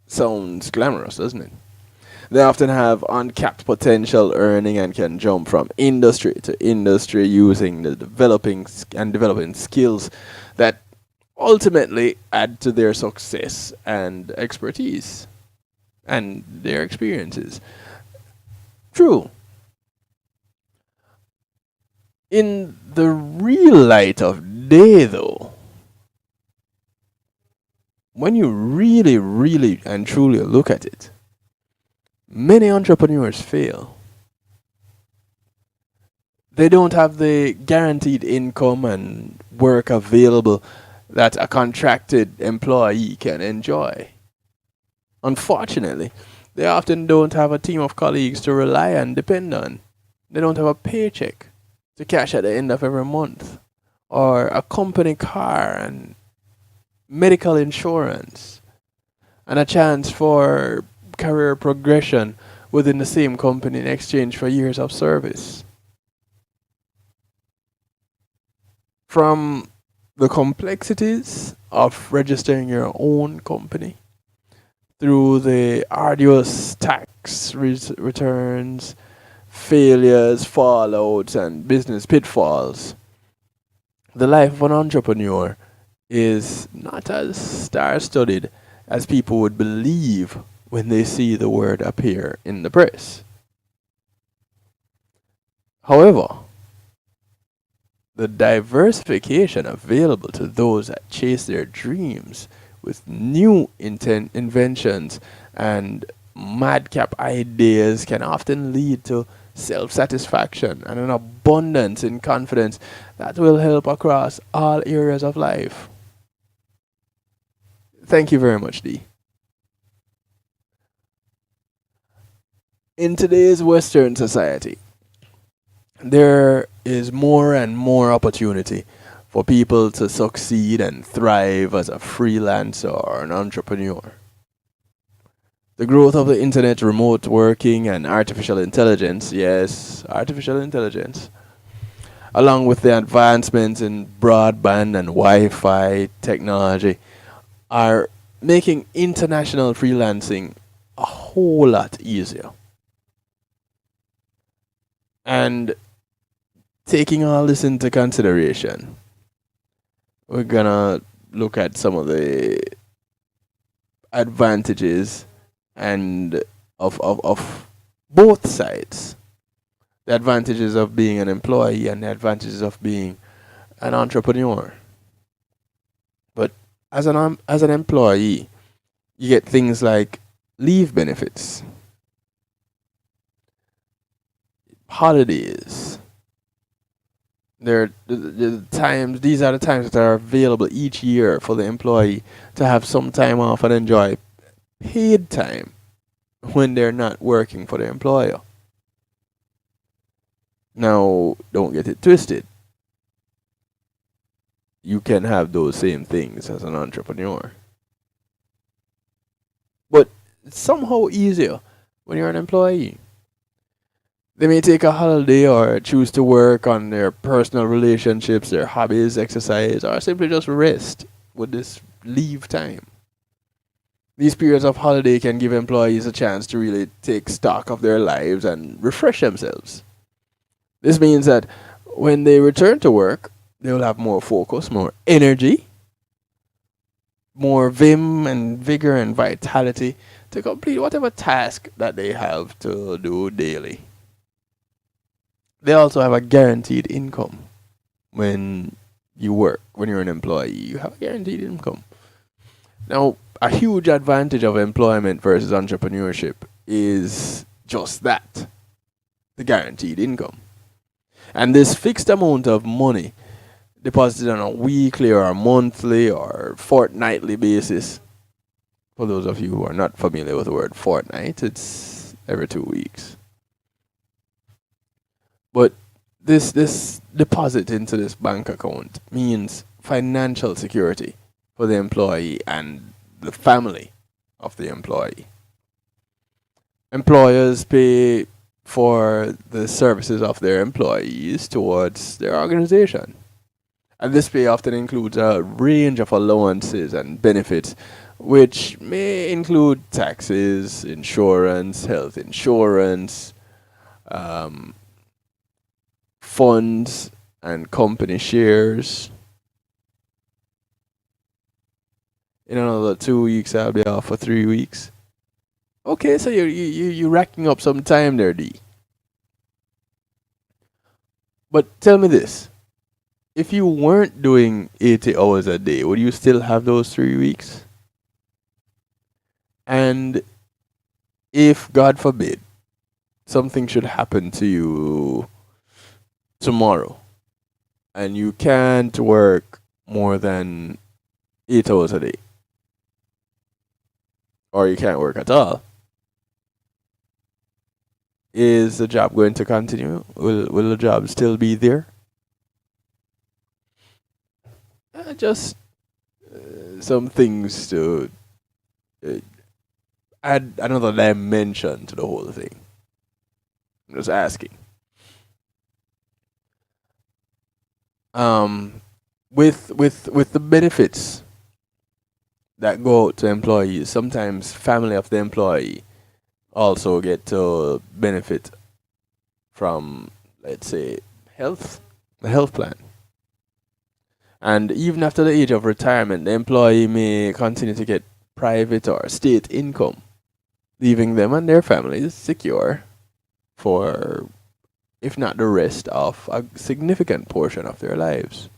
Sounds glamorous, doesn't it? They often have uncapped potential earning and can jump from industry to industry using the developing skills that ultimately add to their success and expertise and their experiences. True. In the real light of day, though, when you really, really and truly look at it, many entrepreneurs fail. They don't have the guaranteed income and work available that a contracted employee can enjoy. Unfortunately, they often don't have a team of colleagues to rely and depend on. They don't have a paycheck to cash at the end of every month, or a company car and medical insurance, and a chance for career progression within the same company in exchange for years of service. From the complexities of registering your own company, through the arduous tax returns, failures, fallouts, and business pitfalls, the life of an entrepreneur is not as star-studded as people would believe when they see the word appear in the press. However, the diversification available to those that chase their dreams with new inventions and madcap ideas can often lead to self-satisfaction and an abundance in confidence that will help across all areas of life. Thank you very much, D. In today's Western society, there is more and more opportunity for people to succeed and thrive as a freelancer or an entrepreneur. The growth of the internet, remote working, and artificial intelligence, yes, artificial intelligence, along with the advancements in broadband and Wi-Fi technology, are making international freelancing a whole lot easier. And taking all this into consideration, we're gonna look at some of the advantages and of both sides. The advantages of being an employee and the advantages of being an entrepreneur. But as an employee, you get things like leave benefits, holidays. These are the times that are available each year for the employee to have some time off and enjoy paid time when they're not working for the employer. Now, don't get it twisted. You can have those same things as an entrepreneur. But it's somehow easier when you're an employee. They may take a holiday or choose to work on their personal relationships, their hobbies, exercise, or simply just rest with this leave time. These periods of holiday can give employees a chance to really take stock of their lives and refresh themselves. This means that when they return to work, they will have more focus, more energy, more vim and vigor and vitality to complete whatever task that they have to do daily. They also have a guaranteed income when you work, when you're an employee, you have a guaranteed income. Now, a huge advantage of employment versus entrepreneurship is just that, the guaranteed income. And this fixed amount of money deposited on a weekly or a monthly or fortnightly basis. For those of you who are not familiar with the word fortnight, it's every 2 weeks. But this deposit into this bank account means financial security for the employee and the family of the employee. Employers pay for the services of their employees towards their organization. And this pay often includes a range of allowances and benefits, which may include taxes, insurance, health insurance, funds, and company shares. In another 2 weeks, I'll be off for 3 weeks. Okay, so you're racking up some time there, D. But tell me this. If you weren't doing 80 hours a day, would you still have those 3 weeks? And if, God forbid, something should happen to you tomorrow, and you can't work more than 8 hours a day, or you can't work at all, is the job going to continue? Will the job still be there? Just some things to add another dimension to the whole thing. I'm just asking. With the benefits that go out to employees, sometimes family of the employee also get to benefit from, let's say, the health plan. And even after the age of retirement, the employee may continue to get private or state income, leaving them and their families secure for, if not the rest of, a significant portion of their lives.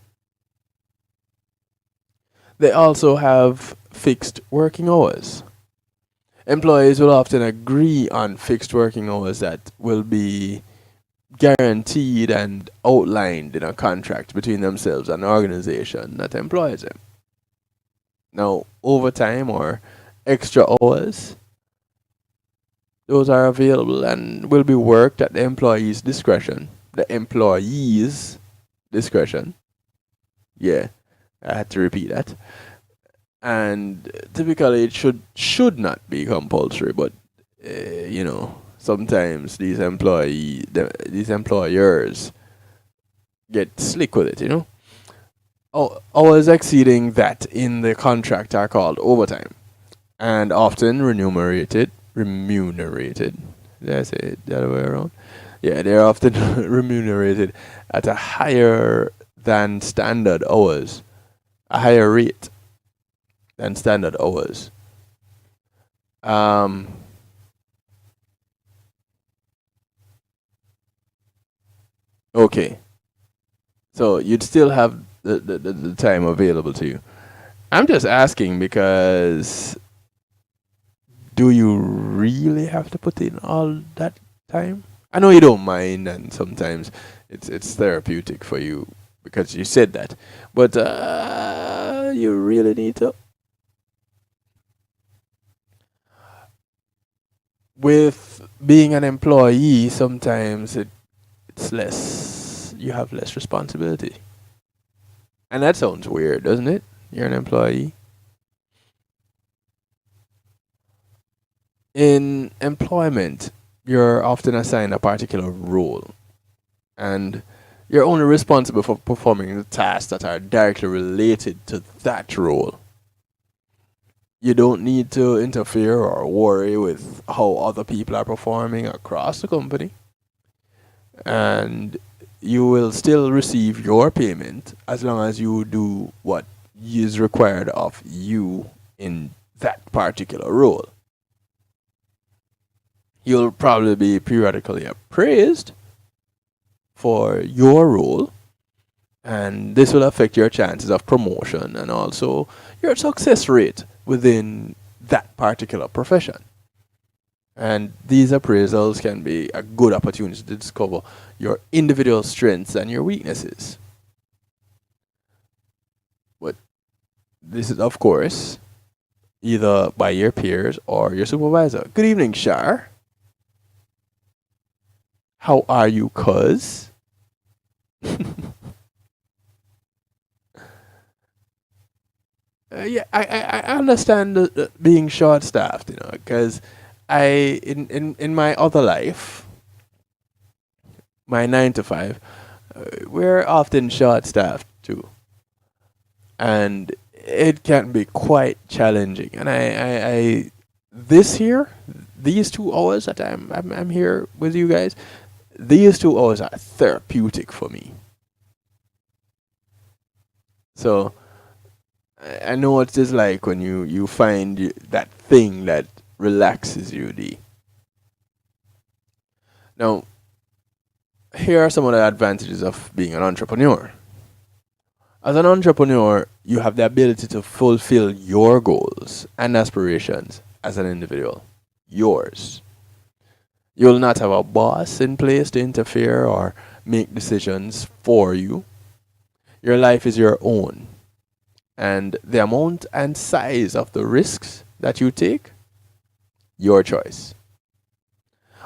They also have fixed working hours. Employees will often agree on fixed working hours that will be guaranteed and outlined in a contract between themselves and the organization that employs them. Now, overtime or extra hours, those are available and will be worked at the employee's discretion. The employee's discretion. Yeah, I had to repeat that. And typically it should not be compulsory, but sometimes these employers get slick with it, Hours exceeding that in the contract are called overtime, and often remunerated. Did I say it the other way around? Yeah, they're often remunerated at a higher than standard hours, a higher rate than standard hours. Okay. So you'd still have the time available to you. I'm just asking because do you really have to put in all that time? I know you don't mind, and sometimes it's therapeutic for you because you said that. But you really need to. With being an employee, sometimes it's less, you have less responsibility. And that sounds weird, doesn't it? You're an employee. In employment, you're often assigned a particular role, and you're only responsible for performing the tasks that are directly related to that role. You don't need to interfere or worry with how other people are performing across the company. And you will still receive your payment as long as you do what is required of you in that particular role. You'll probably be periodically appraised for your role, And this will affect your chances of promotion and also your success rate within that particular profession. And these appraisals can be a good opportunity to discover your individual strengths and your weaknesses. But this is, of course, either by your peers or your supervisor. Good evening, Shar. How are you, cuz? Yeah, I understand being short-staffed, because in my other life, my 9 to 5, we're often short-staffed too, and it can be quite challenging. And I this here, these 2 hours that I'm here with you guys, these 2 hours are therapeutic for me. So I know what it's like when you find that thing that relaxes you. Now, here are some of the advantages of being an entrepreneur. As an entrepreneur, you have the ability to fulfill your goals and aspirations as an individual. Yours. You'll not have a boss in place to interfere or make decisions for you. Your life is your own. And the amount and size of the risks that you take, your choice.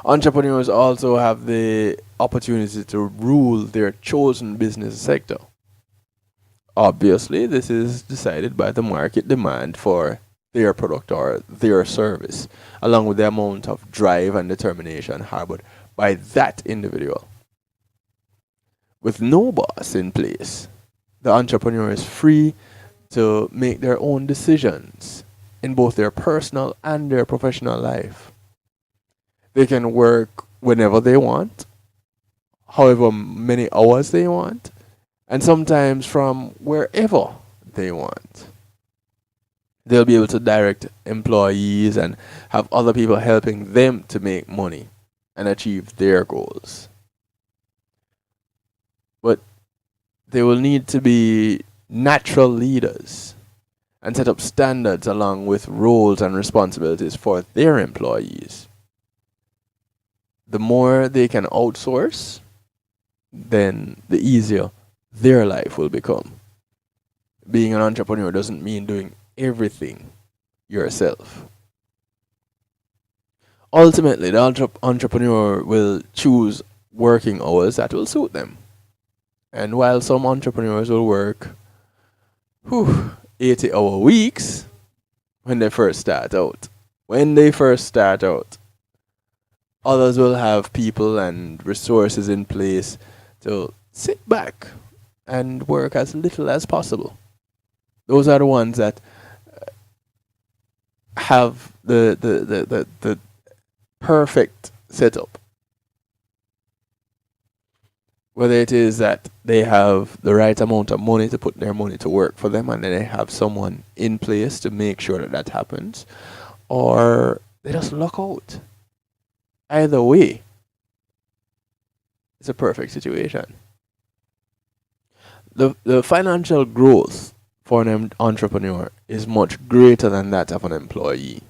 Entrepreneurs also have the opportunity to rule their chosen business sector. Obviously, this is decided by the market demand for their product or their service, along with the amount of drive and determination harbored by that individual. With no boss in place, the entrepreneur is free to make their own decisions in both their personal and their professional life. They can work whenever they want, however many hours they want, and sometimes from wherever they want. They'll be able to direct employees and have other people helping them to make money and achieve their goals. But they will need to be natural leaders and set up standards along with roles and responsibilities for their employees. The more they can outsource, then the easier their life will become. Being an entrepreneur doesn't mean doing everything yourself. Ultimately, the entrepreneur will choose working hours that will suit them. And while some entrepreneurs will work 80-hour weeks when they first start out. Others will have people and resources in place to sit back and work as little as possible. Those are the ones that have the perfect setup. Whether it is that they have the right amount of money to put their money to work for them and then they have someone in place to make sure that happens, or they just luck out. Either way, it's a perfect situation. The financial growth for an entrepreneur is much greater than that of an employee.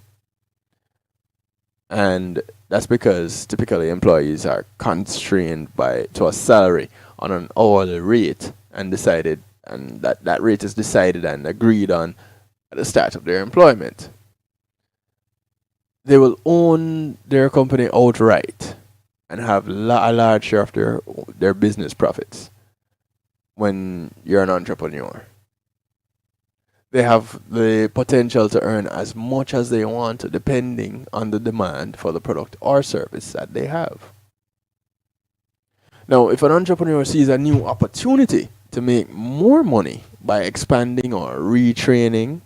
And that's because typically employees are constrained to a salary on an hourly rate and that rate is decided and agreed on at the start of their employment. They will own their company outright and have a large share of their business profits when you're an entrepreneur. They have the potential to earn as much as they want, depending on the demand for the product or service that they have. Now, if an entrepreneur sees a new opportunity to make more money by expanding or retraining,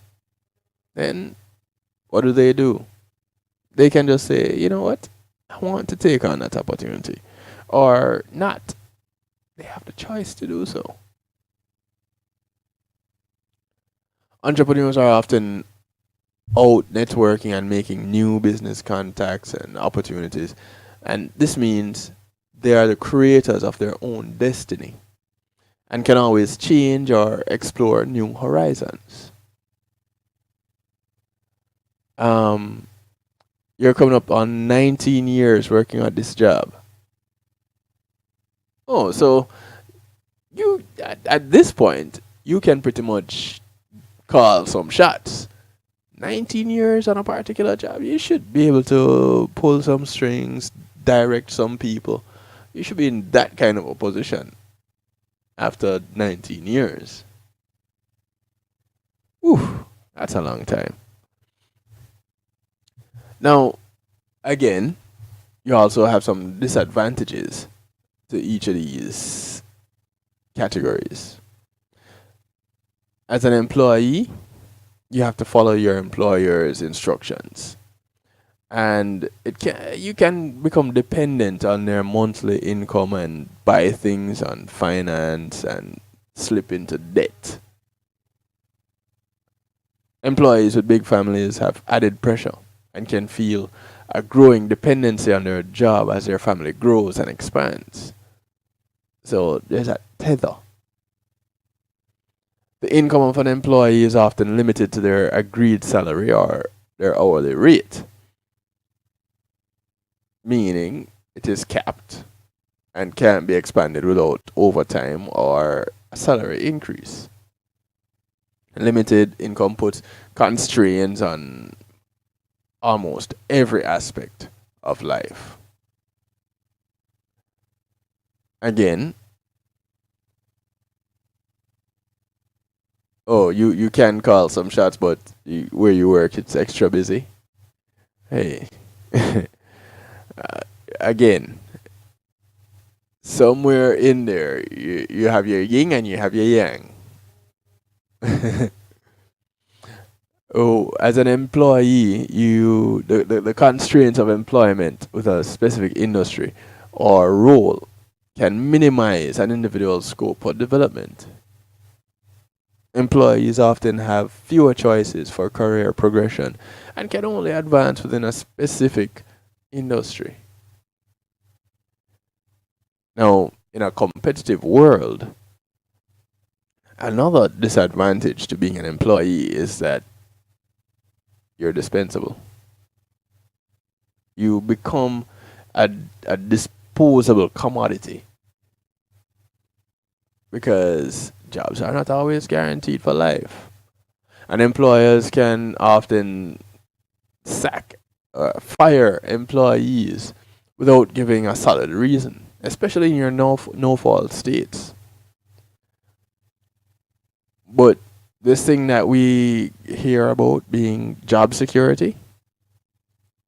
then what do? They can just say, you know what, I want to take on that opportunity, or not. They have the choice to do so. Entrepreneurs are often out networking and making new business contacts and opportunities. And this means they are the creators of their own destiny. and can always change or explore new horizons. Um, you're coming up on 19 years working at this job. Oh, so you at this point you can pretty much call some shots. 19 years on a particular job, you should be able to pull some strings, direct some people. You should be in that kind of a position after 19 years. Whew, that's a long time. Now, again, you also have some disadvantages to each of these categories. As an employee, you have to follow your employer's instructions, and you can become dependent on their monthly income and buy things on finance and slip into debt. Employees with big families have added pressure and can feel a growing dependency on their job as their family grows and expands. So there's a tether. The income of an employee is often limited to their agreed salary or their hourly rate, meaning it is capped and can't be expanded without overtime or a salary increase. Limited income puts constraints on almost every aspect of life. Again, you can call some shots, but where you work, it's extra busy. Hey, again, somewhere in there, you have your yin and you have your yang. As an employee, the constraints of employment with a specific industry or role can minimize an individual's scope for development. Employees often have fewer choices for career progression and can only advance within a specific industry. Now, in a competitive world, another disadvantage to being an employee is that you're dispensable. You become a disposable commodity because jobs are not always guaranteed for life. And employers can often sack or fire employees without giving a solid reason, especially in your no-fault states. But this thing that we hear about being job security,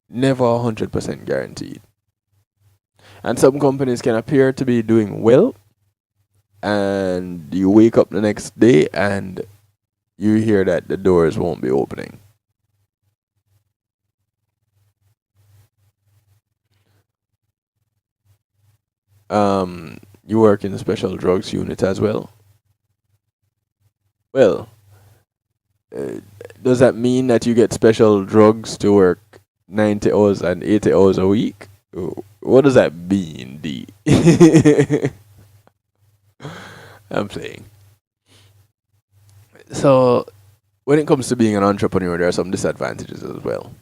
never 100% guaranteed. And some companies can appear to be doing well, and you wake up the next day and you hear that the doors won't be opening. You work in the special drugs unit as well. Well, does that mean that you get special drugs to work 90 hours and 80 hours a week? What does that mean, D? I'm playing. So, when it comes to being an entrepreneur, there are some disadvantages as well.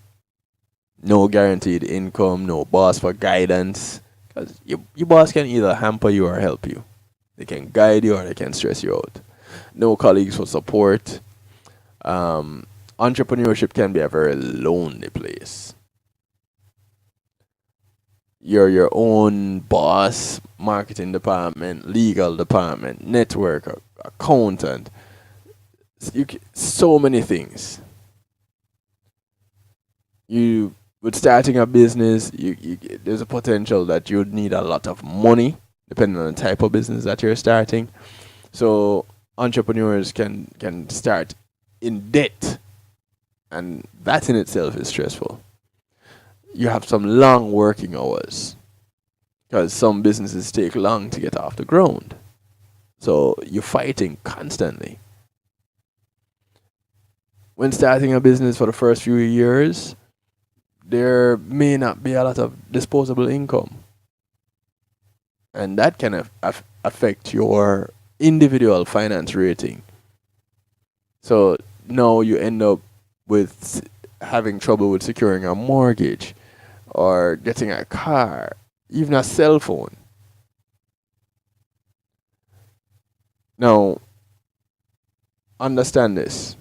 No guaranteed income, no boss for guidance. Because your boss can either hamper you or help you. They can guide you or they can stress you out. No colleagues for support. Entrepreneurship can be a very lonely place. You're your own boss, marketing department, legal department, network, accountant. So many things. With starting a business, there's a potential that you would need a lot of money, depending on the type of business that you're starting. So entrepreneurs can start in debt, and that in itself is stressful. You have some long working hours because some businesses take long to get off the ground. So you're fighting constantly. When starting a business for the first few years, there may not be a lot of disposable income. And that can affect your individual finance rating. So now you end up with having trouble with securing a mortgage or getting a car, even a cell phone. Now, understand this.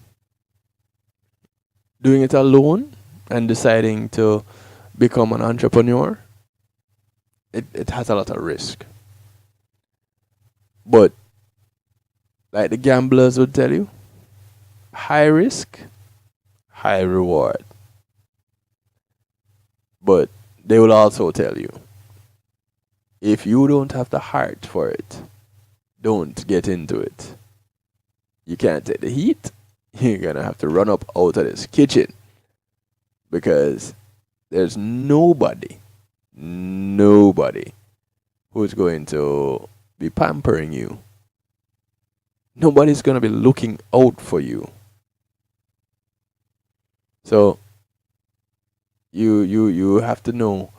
Doing it alone and deciding to become an entrepreneur, it has a lot of risk. But, like the gamblers would tell you, high risk, high reward. But they will also tell you, if you don't have the heart for it, don't get into it. You can't take the heat. You're going to have to run up out of this kitchen. Because there's nobody who's going to be pampering you. Nobody's going to be looking out for you. So you have to know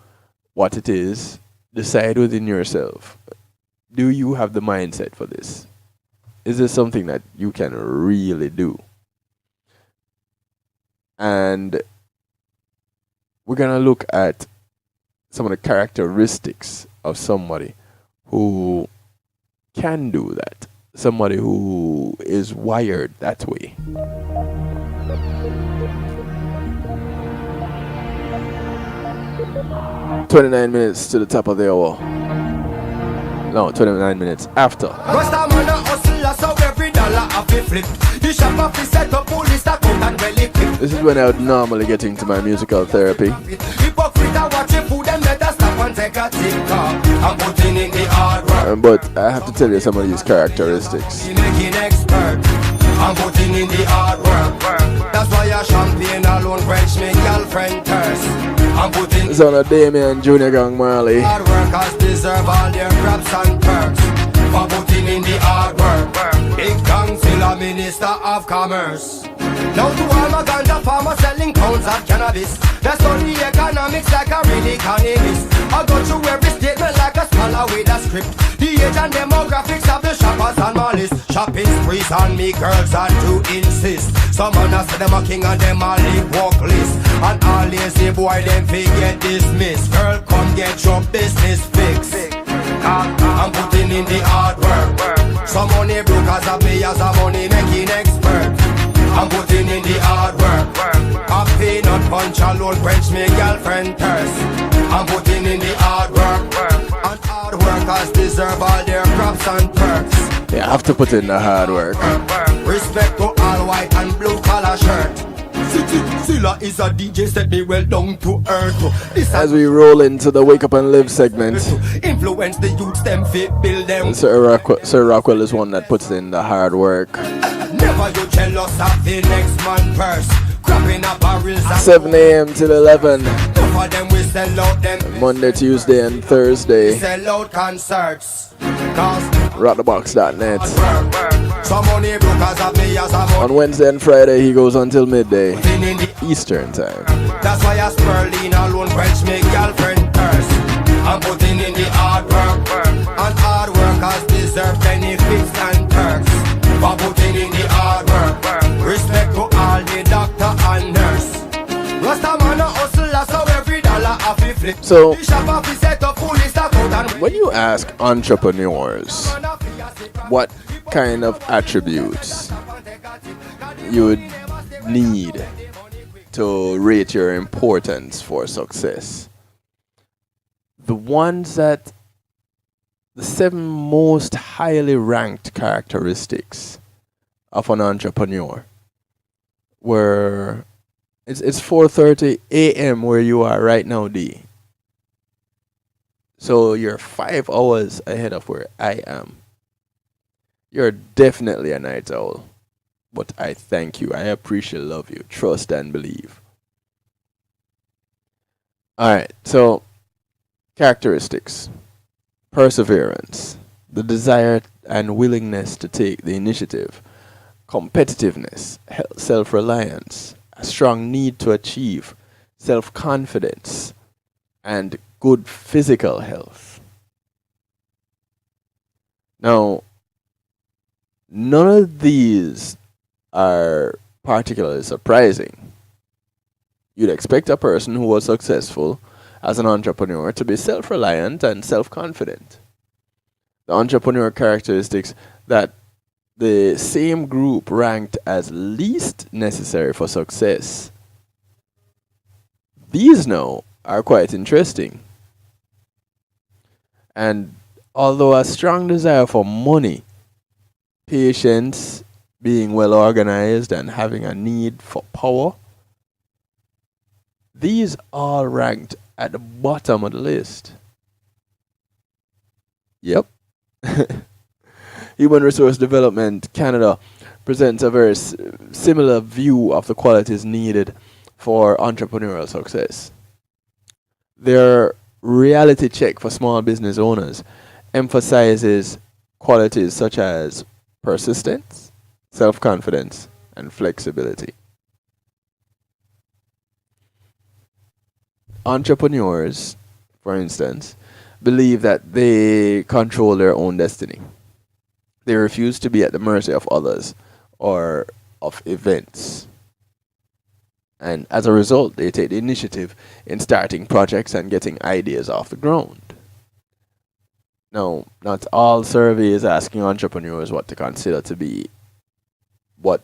what it is. Decide within yourself. Do you have the mindset for this? Is this something that you can really do? And we're going to look at some of the characteristics of somebody who can do that. Somebody who is wired that way. "29 minutes to the top of the hour." No, 29 minutes after. This is when I would normally get into my musical therapy. But I have to tell you some of these characteristics. I'm putting in the hard work. That's why a champagne alone quench me girlfriend thirst. I'm putting it's on a Damien Junior Gang Marley. Hard workers deserve all their props and perks. I'm putting in the hard work. Big gang still a minister of commerce. Now to all my ganja farmers selling pounds of cannabis. They study economics like a real economist. I go through every statement like a scholar with a script. The age and demographics of the shoppers on my list. Shopping sprees on me girls and to insist. Some man say them a king and them a live walk list. And all lazy boy them fi get dismissed. Girl come get your business fixed. I'm putting in the hard work. Some money brokers have me as a money making expert. I'm putting in the hard work. A peanut punch alone quench me girlfriend thirst. I'm putting in the hard work. And hard workers deserve all their props and perks. You have to put in the hard work. Respect to all white and blue collar shirt. Silla is a DJ, set me well down to earth. As we roll into the Wake Up and Live segment, influence the youths, them fit, build them. Sir Rockwell is one that puts in the hard work. Never you jealous of the next man purse. Crapping up barrels 7 a.m. till 11. Them we sell out them. Monday, Tuesday, and Thursday. Sell out concerts. Rockthebox.net. On Wednesday and Friday, he goes until midday Eastern time. That's why I Sperling alone quench me girlfriend purse. I'm putting in the hard work. And hard workers deserve benefits and perks. For putting in the hard work. Respect to all the doctor and nurse. Rastaman a hustler, so every dollar a flip. So when you ask entrepreneurs what kind of attributes you would need to rate your importance for success, the seven most highly ranked characteristics of an entrepreneur were, it's 4:30 a.m. where you are right now, D. So you're 5 hours ahead of where I am. You're definitely a night owl. But I thank you. I appreciate, love you, trust and believe. Alright, so characteristics. Perseverance. The desire and willingness to take the initiative. Competitiveness. Self-reliance. A strong need to achieve. Self-confidence. And good physical health. Now, None of these are particularly surprising. You'd expect a person who was successful as an entrepreneur to be self-reliant and self-confident. The entrepreneur characteristics that the same group ranked as least necessary for success. These now are quite interesting. And although a strong desire for money, patience, being well organized, and having a need for power, these all ranked at the bottom of the list. Yep. Human Resource Development Canada presents a very similar view of the qualities needed for entrepreneurial success. Their reality check for small business owners emphasizes qualities such as persistence, self-confidence, and flexibility. Entrepreneurs, for instance, believe that they control their own destiny. They refuse to be at the mercy of others or of events. And as a result, they take the initiative in starting projects and getting ideas off the ground. Now, not all surveys asking entrepreneurs what to consider to be what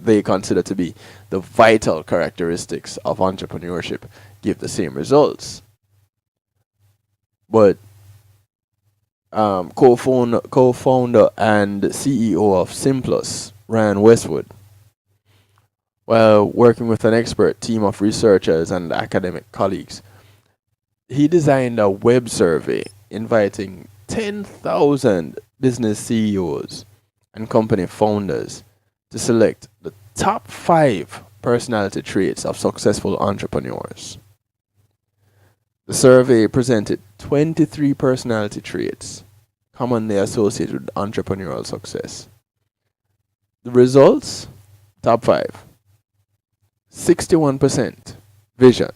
they consider to be the vital characteristics of entrepreneurship give the same results. But co-founder and CEO of Simplus, Ryan Westwood, while working with an expert team of researchers and academic colleagues, he designed a web survey inviting 10,000 business CEOs and company founders to select the top 5 personality traits of successful entrepreneurs. The survey presented 23 personality traits commonly associated with entrepreneurial success. The results: top 5. 61% vision.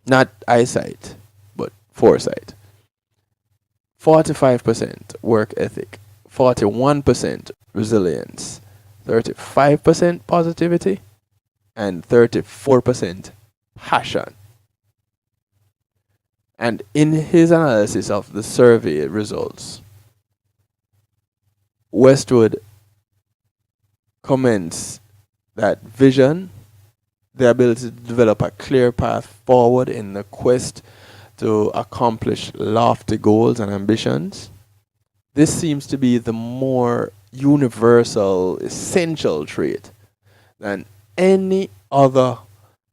Not eyesight, but foresight. 45% work ethic. 41% resilience. 35% positivity. And 34% passion. And in his analysis of the survey results, Westwood comments that vision, the ability to develop a clear path forward in the quest to accomplish lofty goals and ambitions, this seems to be the more universal, essential trait than any other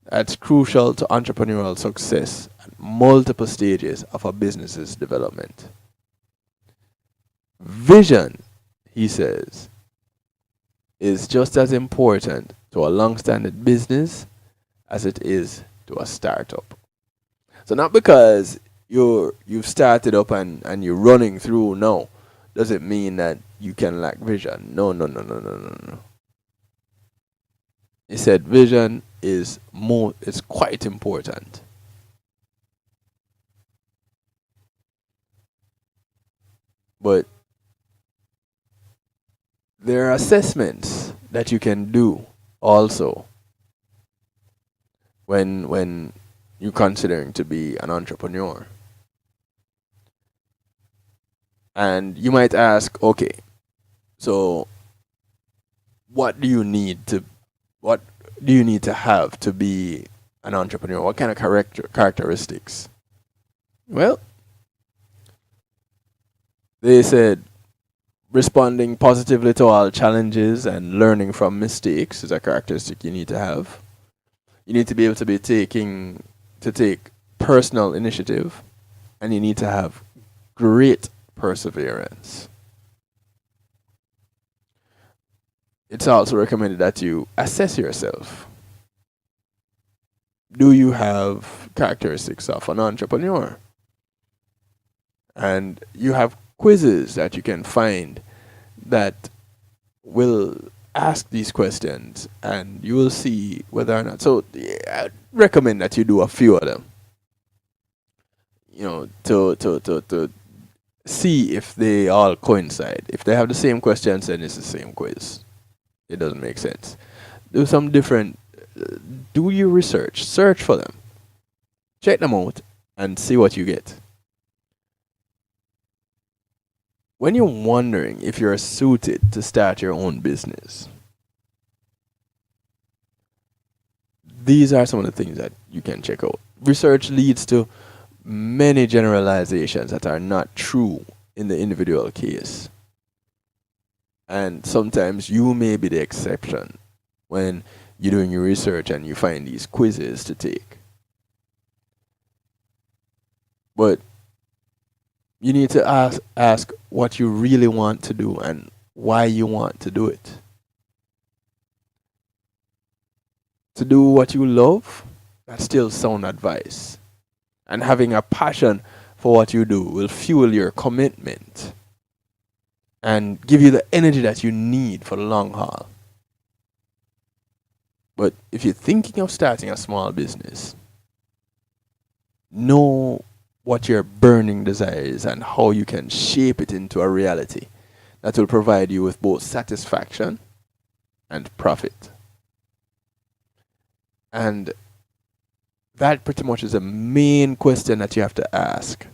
that's crucial to entrepreneurial success at multiple stages of a business's development. Vision, he says, is just as important to a long-standing business as it is to a startup. So not because you've started up and you're running through now, does it mean that you can lack vision. No. He said vision is quite important. But there are assessments that you can do also when you're considering to be an entrepreneur. And you might ask, okay, so what do you need to have to be an entrepreneur? What kind of characteristics? Well, they said responding positively to all challenges and learning from mistakes is a characteristic you need to have. You need to be able to take personal initiative, and you need to have great perseverance. It's also recommended that you assess yourself. Do you have characteristics of an entrepreneur? And you have quizzes that you can find that will ask these questions, and you will see whether or not. So I recommend that you do a few of them. To see if they all coincide. If they have the same questions, then it's the same quiz. It doesn't make sense. Do some different. Do your research. Search for them. Check them out and see what you get. When you're wondering if you're suited to start your own business, these are some of the things that you can check out. Research leads to many generalizations that are not true in the individual case. And sometimes you may be the exception when you're doing your research and you find these quizzes to take. But you need to ask what you really want to do and why you want to do it. To do what you love, that's still sound advice. And having a passion for what you do will fuel your commitment and give you the energy that you need for the long haul. But if you're thinking of starting a small business, know what your burning desire is and how you can shape it into a reality that will provide you with both satisfaction and profit. And that pretty much is the main question that you have to ask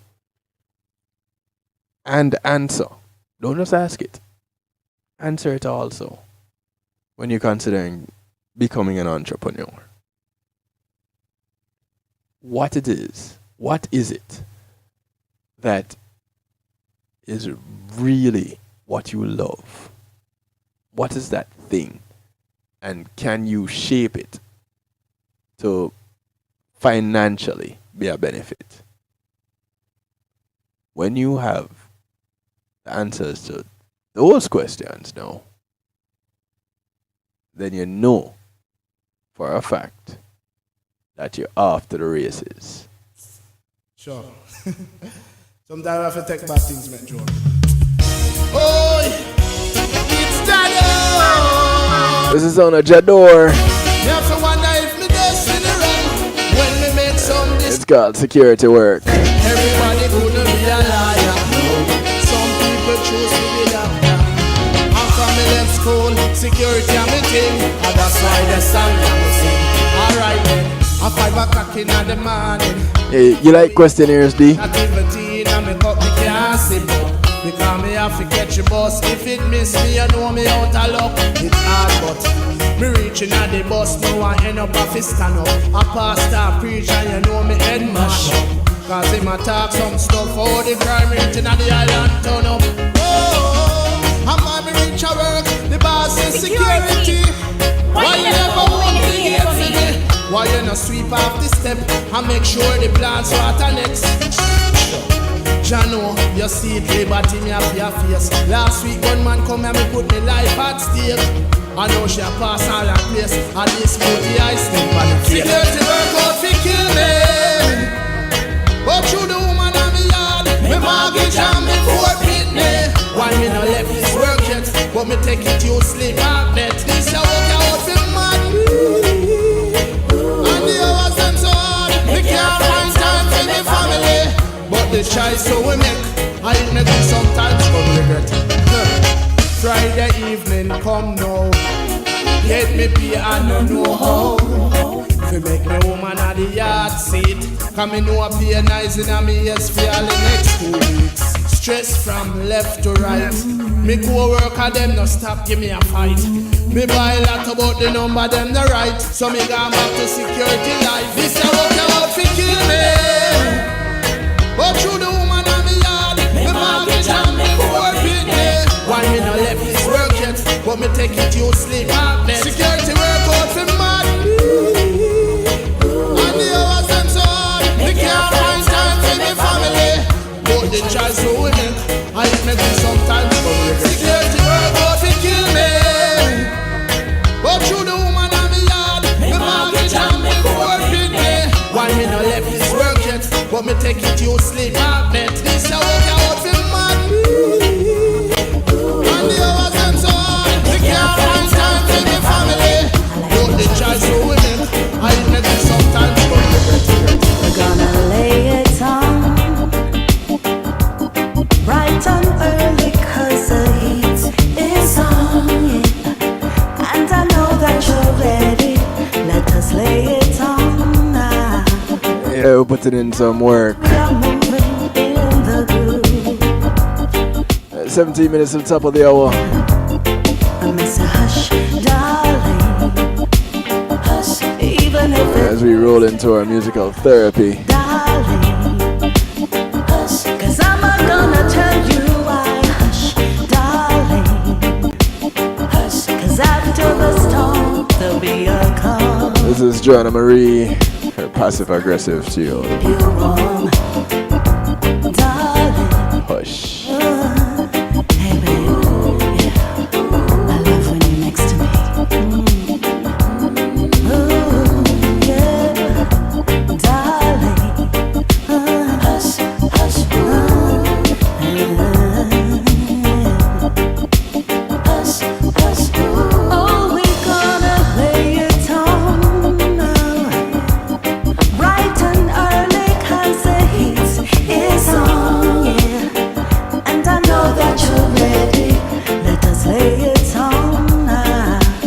and answer. Don't just ask it. Answer it also when you're considering becoming an entrepreneur. What is it that is really what you love? What is that thing? And can you shape it to financially be a benefit? When you have the answers to those questions now, then you know for a fact that you're off to the races. Sure. Sometimes I have to take back things, man, Joe. Oh, it's Jador. This is on a Jador. It's called security work. Everybody couldn't be a liar. Some people choose to be doctor. After me left school, security I'm a thing. And that's why the song I'm sing. Alright then, at 5 o'clock in the morning. Hey, you like questionnaires, D? Activity and me cup me can't sip up. Because me have to catch a bus. If it miss me, you know me out of luck. It's hard but me reaching at the bus, now I end up a fist stand up. A pastor preach and you know me head mash up. Cause him a talk some stuff, how the crime rate in the island turn up. Oh, I'm on me reach a work, the boss is security. Why you never want to get for me? Why you not sweep off the step and make sure the plants water next? Jano, you see it, liberty me up your face. Last week one man come and me put me life at stake. I know she a pass all her place. At least move the ice slip on the face. Security work out fi kill me. But through the woman on me yard, me mortgage and me forfeit me. Why me no left this work yet? But me take it to sleep at net. This a work out fi mad. And the hours them so hard, me can't find time for me family. But the choice so we make, I make it sometimes but regret. Friday evening come now, let me be I don't know how. Fi make me woman at the yard seat. Cause me know I pay nice in a me yes for all the next 2 weeks. Stress from left to right. Me go work and them no stop give me a fight. Me buy a lot about the number them the right. So me go back to security life. This a work out fi kill me. But through the woman on me yard, me mortgage and me forfeit me. Why me no left this work yet? But me take it to sleep at bed. Security work out for mad. And the hours them so hard, me can't find time for me family. But the choice so we make, I make it sometimes but regret. Security work out for kill me. But through the woman on me yard, me mortgage and me forfeit me. Why me no left this work yet? But me take it to sleep at bed. This a work out for mad. And the hours them so hard, we can't find time for me family. But the choice so we make, I make it sometimes but regret. We're gonna lay it on right Yeah, we're putting in some work. 17 minutes to the top of the hour. As we roll into our musical therapy. This is Joanna Marie, her passive aggressive tune. Hush.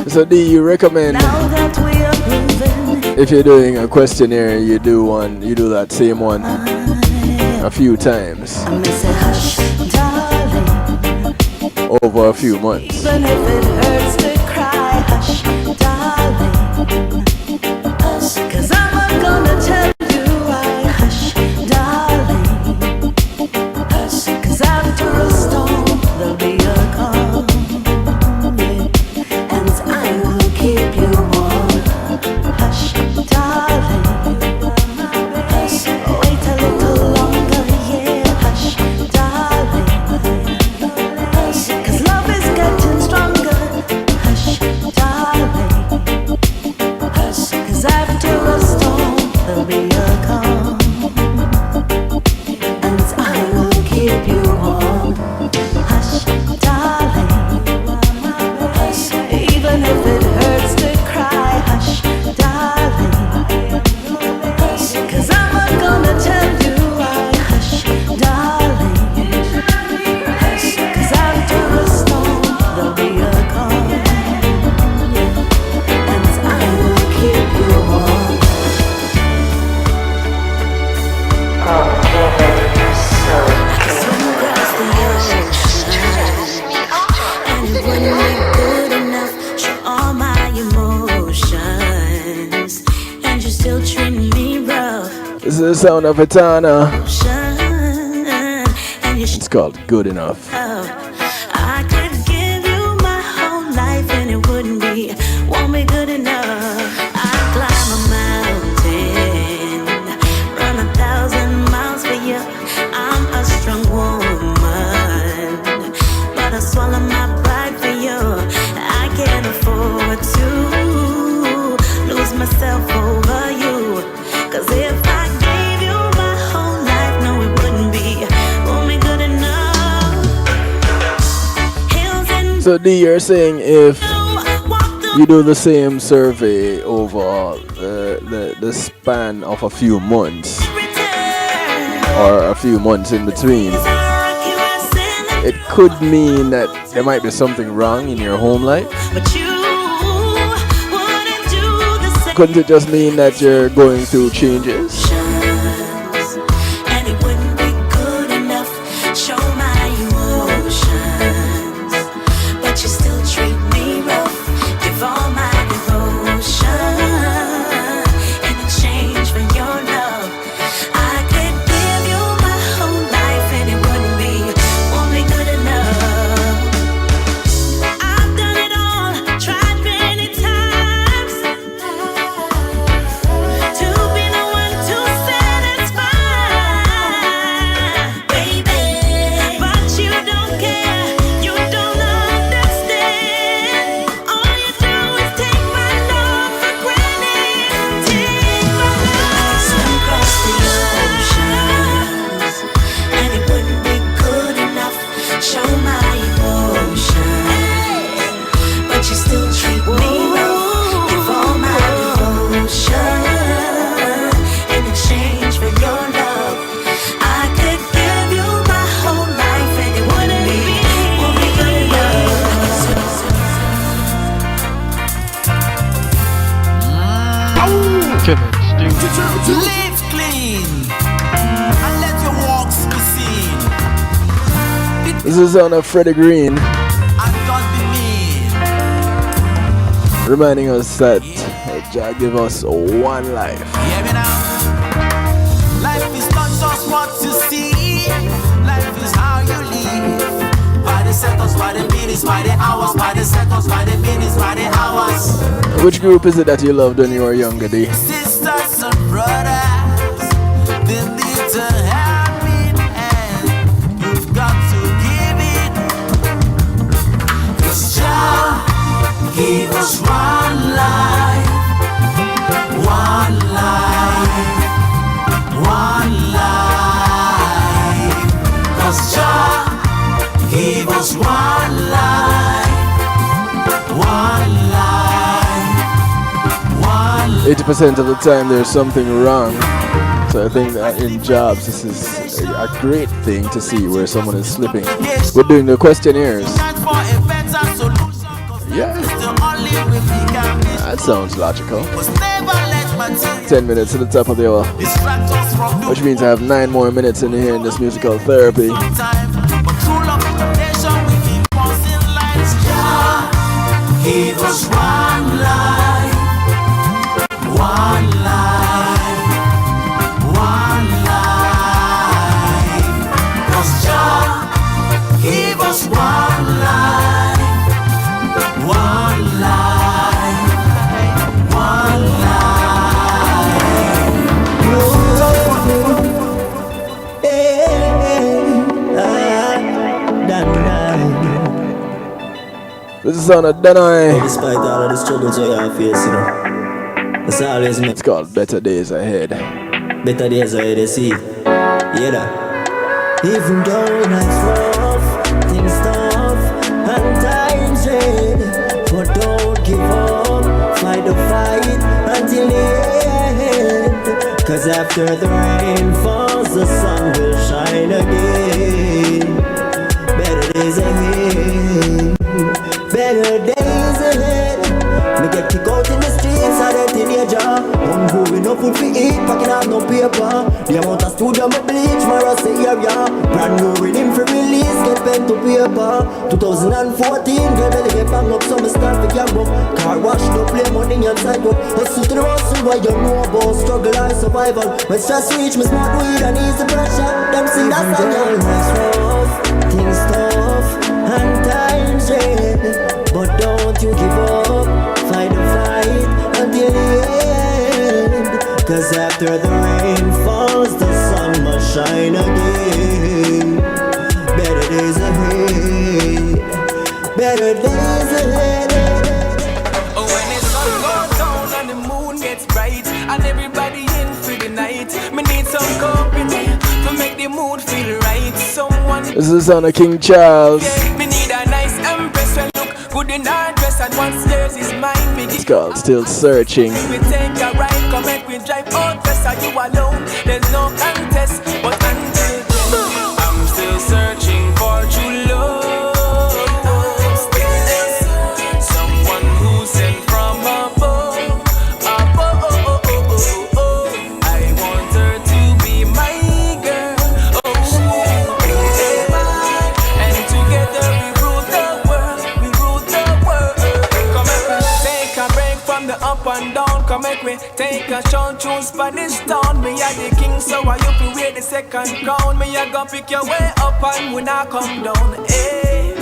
So do you recommend if you're doing a questionnaire, you do that same one a few times over a few months? Even if it hurts to cry, hush, darling. 'Cause I'm not gonna tell you why, hush, darling. 'Cause after a storm, there'll be a calm. And I will keep you warm, hush, darling. Wait a little longer, yeah, hush, darling. 'Cause love is getting stronger, hush, darling. 'Cause after a storm, there'll be a calm. And I will keep you warm, hush, darling. Even if it hurts to cry, hush, darling. 'Cause I'm not gonna tell you why, hush, darling. 'Cause after a storm, there'll be a calm. And I will keep you warm. Swim across the ocean, and it wouldn't be good enough. Show all my emotions, and you still treat me rough. This is the sound of Etana. And you It's called Good Enough. I could give you my whole life and it won't be good enough. I'd climb a mountain, run 1,000 miles for you. I'm a strong woman, but I swallow my pride for you. I can't afford to lose myself over you. 'Cause if I gave you my whole life, no, it won't be good enough. Hills and So D, you're saying if you do the same survey over the span of a few months or a few months in between, it could mean that there might be something wrong in your home life? Couldn't it just mean that you're going through changes? and it wouldn't be good enough. Show my emotions, but you still treat me rough. Give all my devotion in exchange for your love. I could give you my whole life and it wouldn't be good enough. I've done it all, tried many times to be the one to satisfy, baby. But you don't care, you don't understand. All you do is take my love for granted. Take my love. Swim across the oceans, and it wouldn't be good enough. Show my emotions, but you still treat me rough. Give all my devotion in exchange for your love. I could give you my whole life and it wouldn't be good enough. Kevin, Live clean. This is on a Freddie Green, reminding us that Jah give us one life. Life is not just what you see. Life is how you live. By the seconds, by the minutes, by the hours, by the seconds, by the minutes, by the hours. Which group is it that you loved when you were younger, D? Sisters and brothers, they need to have it, and you've got to give it. 'Cause Jah gave us one life, one life, one life. 'Cause Jah gave us one life, one life, one life. 80% of the time there's something wrong. So I think that in jobs this is a great thing to see where someone is slipping. We're doing the questionnaires. Yeah. That sounds logical. 10 minutes to the top of the hour. Which means I have 9 more minutes in here in this musical therapy. Give us one life, one life, one life. 'Cause Jah give us one life, one life, one This is on a Danai. Despite all of the struggles you are facing, it's always me. It's called Better Days Ahead. Better days ahead, you see. Yeah. Even though life's rough, things tough, and times red, but don't give up. Fight the fight until the end. 'Cause after the rain falls, the sun will shine again. Better days ahead. Better days ahead. Me get kicked out in the streets, I get in your jaw. Don't go with no food for eat, packing out no paper. The amount of studio me bleach, my rust area. Brand new rhythm for release, get pen to paper. 2014, girl belly get bang up, so me start to camp up. Car wash, no play money on sidewalk. Hustle to the hustle, what you know about struggle and survival. When stress reach, me smart weed and ease the pressure. Them see that's a girl. Life's rough, things tough, and times red. But don't you give up, fight the fight until the end. 'Cause after the rain falls, the sun must shine again. Better days ahead, better days ahead. Oh, when the sun goes down and the moon gets bright, and everybody in for the night, me need some company to make the mood feel right. Someone. This is on a King Charles. Me need a nice empress when look good in her dress, and once theirs is mine, me It's called Still Searching. we take a ride, come make we drive out west. Are you alone? There's no contest, but until then, I'm still searching for true love. Someone who's sent from above. I want her to be my girl. And together we rule the world. We rule the world. Come make we take a break from the up and down. Come make we take a short through Spanish town. Me a the king, so I you fi wear the second crown. Me a go pick your way up and we not come down. Hey.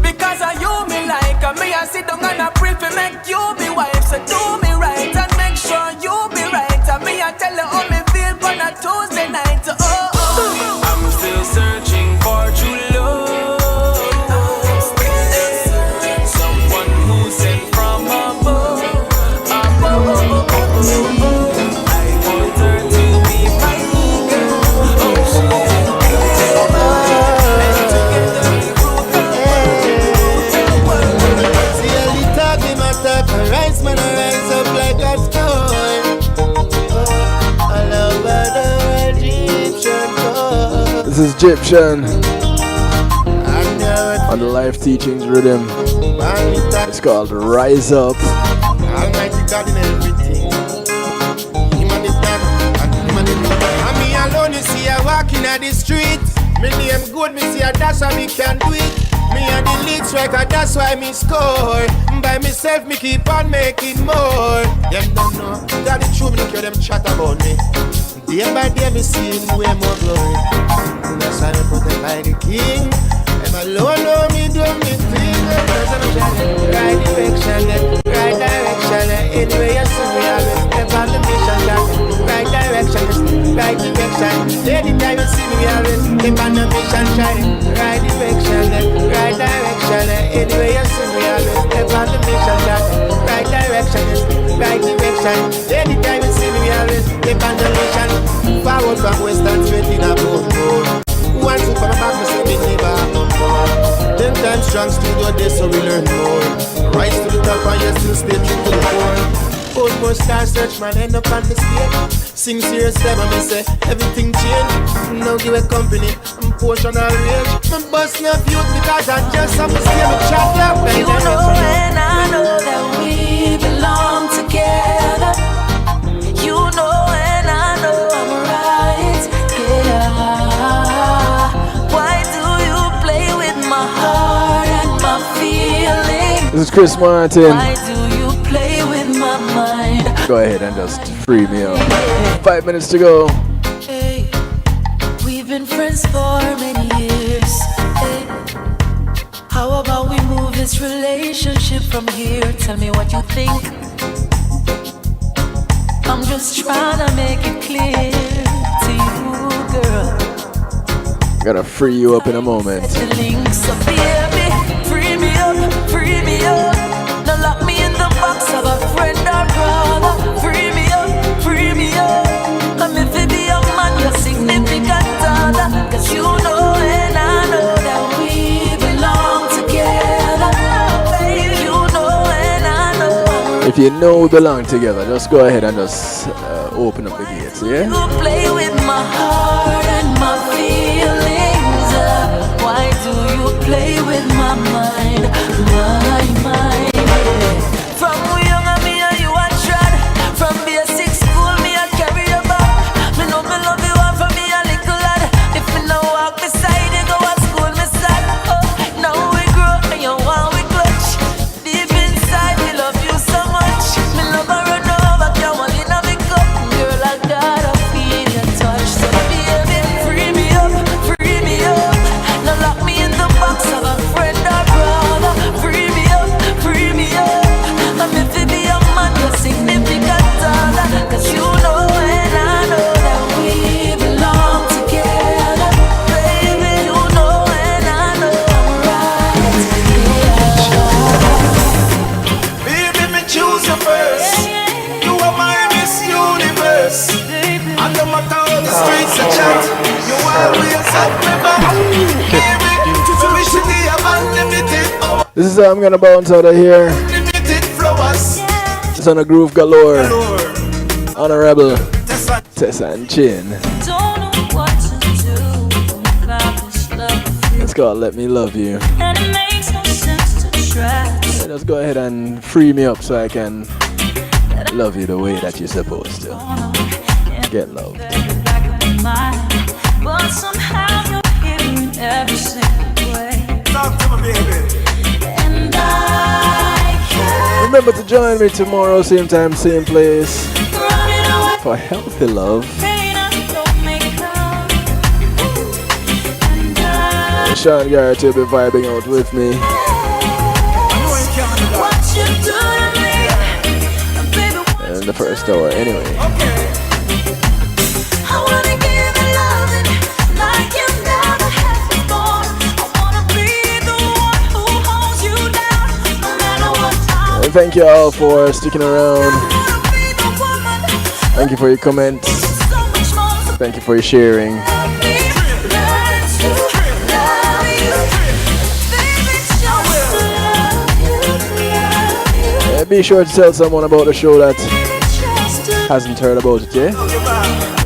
Because of you me like, and me a sit down and I pray for make you be wife. So do me right and make sure you be right. And me a tell you how me feel on a Tuesday night. I'm still searching for true love. Someone who's sent from above. I want her to be my girl. And together we rule the world. See all the talk, them a talk, and rise, man, I rise up like a stone. I love the Egyptian God. This is Egyptian on the Life Teachings Rhythm. It's called Rise Up. Almighty God in everything. Him and the done, and him and the done. And me alone, you see, I walking at the street. Me name good, me see that's why me can do it. Me and the lead striker, that's why me score. By myself, me keep on making more. Them don't know, that the true, me don't care them chat about me. Day by day, me seeing way more glory. That's why me protect by the king. I'm alone, know me do me thing. Right direction, right direction. Anyway, you see me always step on the mission. Right direction, right direction. Anytime you see me always step on the mission. Right direction, right direction. Anyway, you see me always step on the mission. Right direction, right direction. Anytime you see me always step on the mission. Forward from western straight in a boat. Once we come back, we say we never have no more. 10 times strong studio day, so we learn more. Rise to the top and you still stay true to the core. Old more star search, man, end up on the stage. Sing serious them and me say, everything change. Now give a company, I'm portion of rage. My bus not youth because I just have to stay with chat up. You know and I know that we belong together. You know and I know I'm right, yeah. Why do you play with my heart and my feelings? This is Chris Martin. Why do you play with my mind? Go ahead and just free me up. 5 minutes to go. Hey, we've been friends for many years. Hey, how about we move this relationship from here? Tell me what you think. I'm just trying to make it clear to you, girl. Gotta free you up in a moment. The links up, baby. Free me up, free me up. Now lock me in the box of a friend or brother. Free me up, free me up. I'm if it be a man, your significant other. Cause you know and I know that we belong together. Baby, you know and I know. If you know we belong together, just go ahead and just open up the gates, yeah? You play with my heart and my feelings. Why do you play with my mind, my mind? From young me and you a trad. From basic school me a carry your bag. Me know me love you and for me a little lad. If you no walk beside you go to school me sad. Oh, now we grow and you want we clutch. Deep inside we love you so much. Me love her run over, can't hold in a me cup. Girl I gotta feel your touch. So baby free me up, free me up. Now lock me in the box of a friend or brother. Free me up, free me up. I'm if it be a man, your significant other. Cause you know and I know that we belong together. Baby, you know and I know I'm right, yeah. Baby, me choose you first. You are my Miss Universe. And no matter how the streets are chat, you always have me back. Baby, to me she be a unlimited. This is how I'm gonna bounce out of here. Unlimited flowers. It's on a groove galore. Honorable Tessa and Chin. Don't know what to do about this love. It's called Let Me Love You. And it makes no sense to try. Just go ahead and free me up so I can love you the way that you're supposed to. Get loved. But somehow you're here in every single way. Talk to me, baby. And I can't Remember to join me tomorrow, same time, same place, for healthy love. Sean Garrett will be vibing out with me. In the first hour, anyway. And thank you all for sticking around. Thank you for your comments. Thank you for your sharing. Be sure to tell someone about the show that hasn't heard about it yet.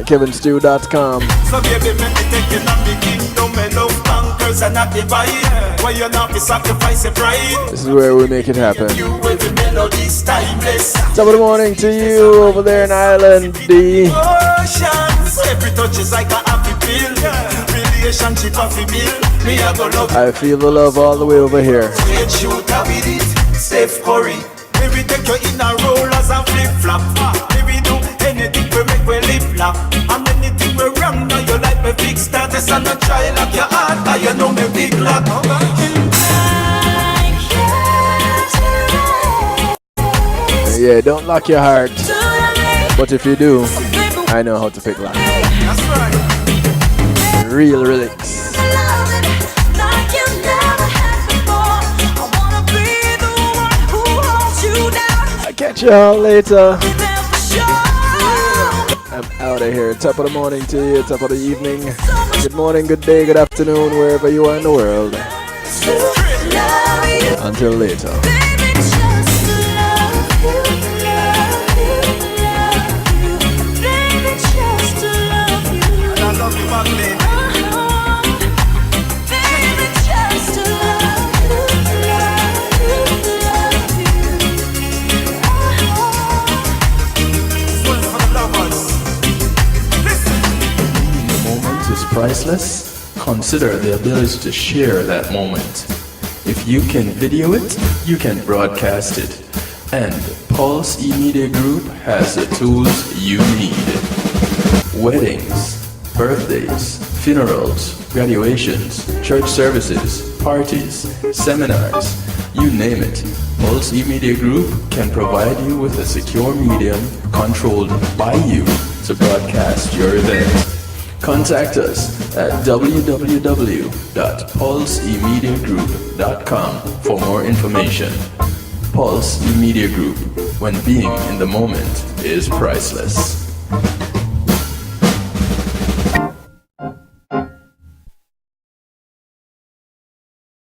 KevinStew.com. So baby, make me take you on the kingdom and love conquers and not divide. Why you not be sacrifice your pride? This is where we make it happen. You with the melodies timeless. Top of the morning to you over there in Ireland D. Oceans, every touch is like a happy pill. relationship of a bill. Me a go love. I feel the love all the way over here. Straight shooter with it, Steph Curry. Maybe take you in a rollers and flip flop. Maybe do anything we make we lip lock. And anything we wrong now you like me fix that. It's not try lock your heart, cause you know me big lock. Yeah, don't lock your heart. But if you do, I know how to pick lock. That's right. Real lyrics. I'll catch y'all later. I'm out of here. Top of the morning to you, top of the evening. Good morning, good day, good afternoon, wherever you are in the world. Until later. Priceless? Consider the ability to share that moment. If you can video it, you can broadcast it. And Pulse E-Media Group has the tools you need. Weddings, birthdays, funerals, graduations, church services, parties, seminars, you name it. Pulse E-Media Group can provide you with a secure medium controlled by you to broadcast your event. Contact us at www.pulseemediagroup.com for more information. Pulse E-Media Group, when being in the moment is priceless.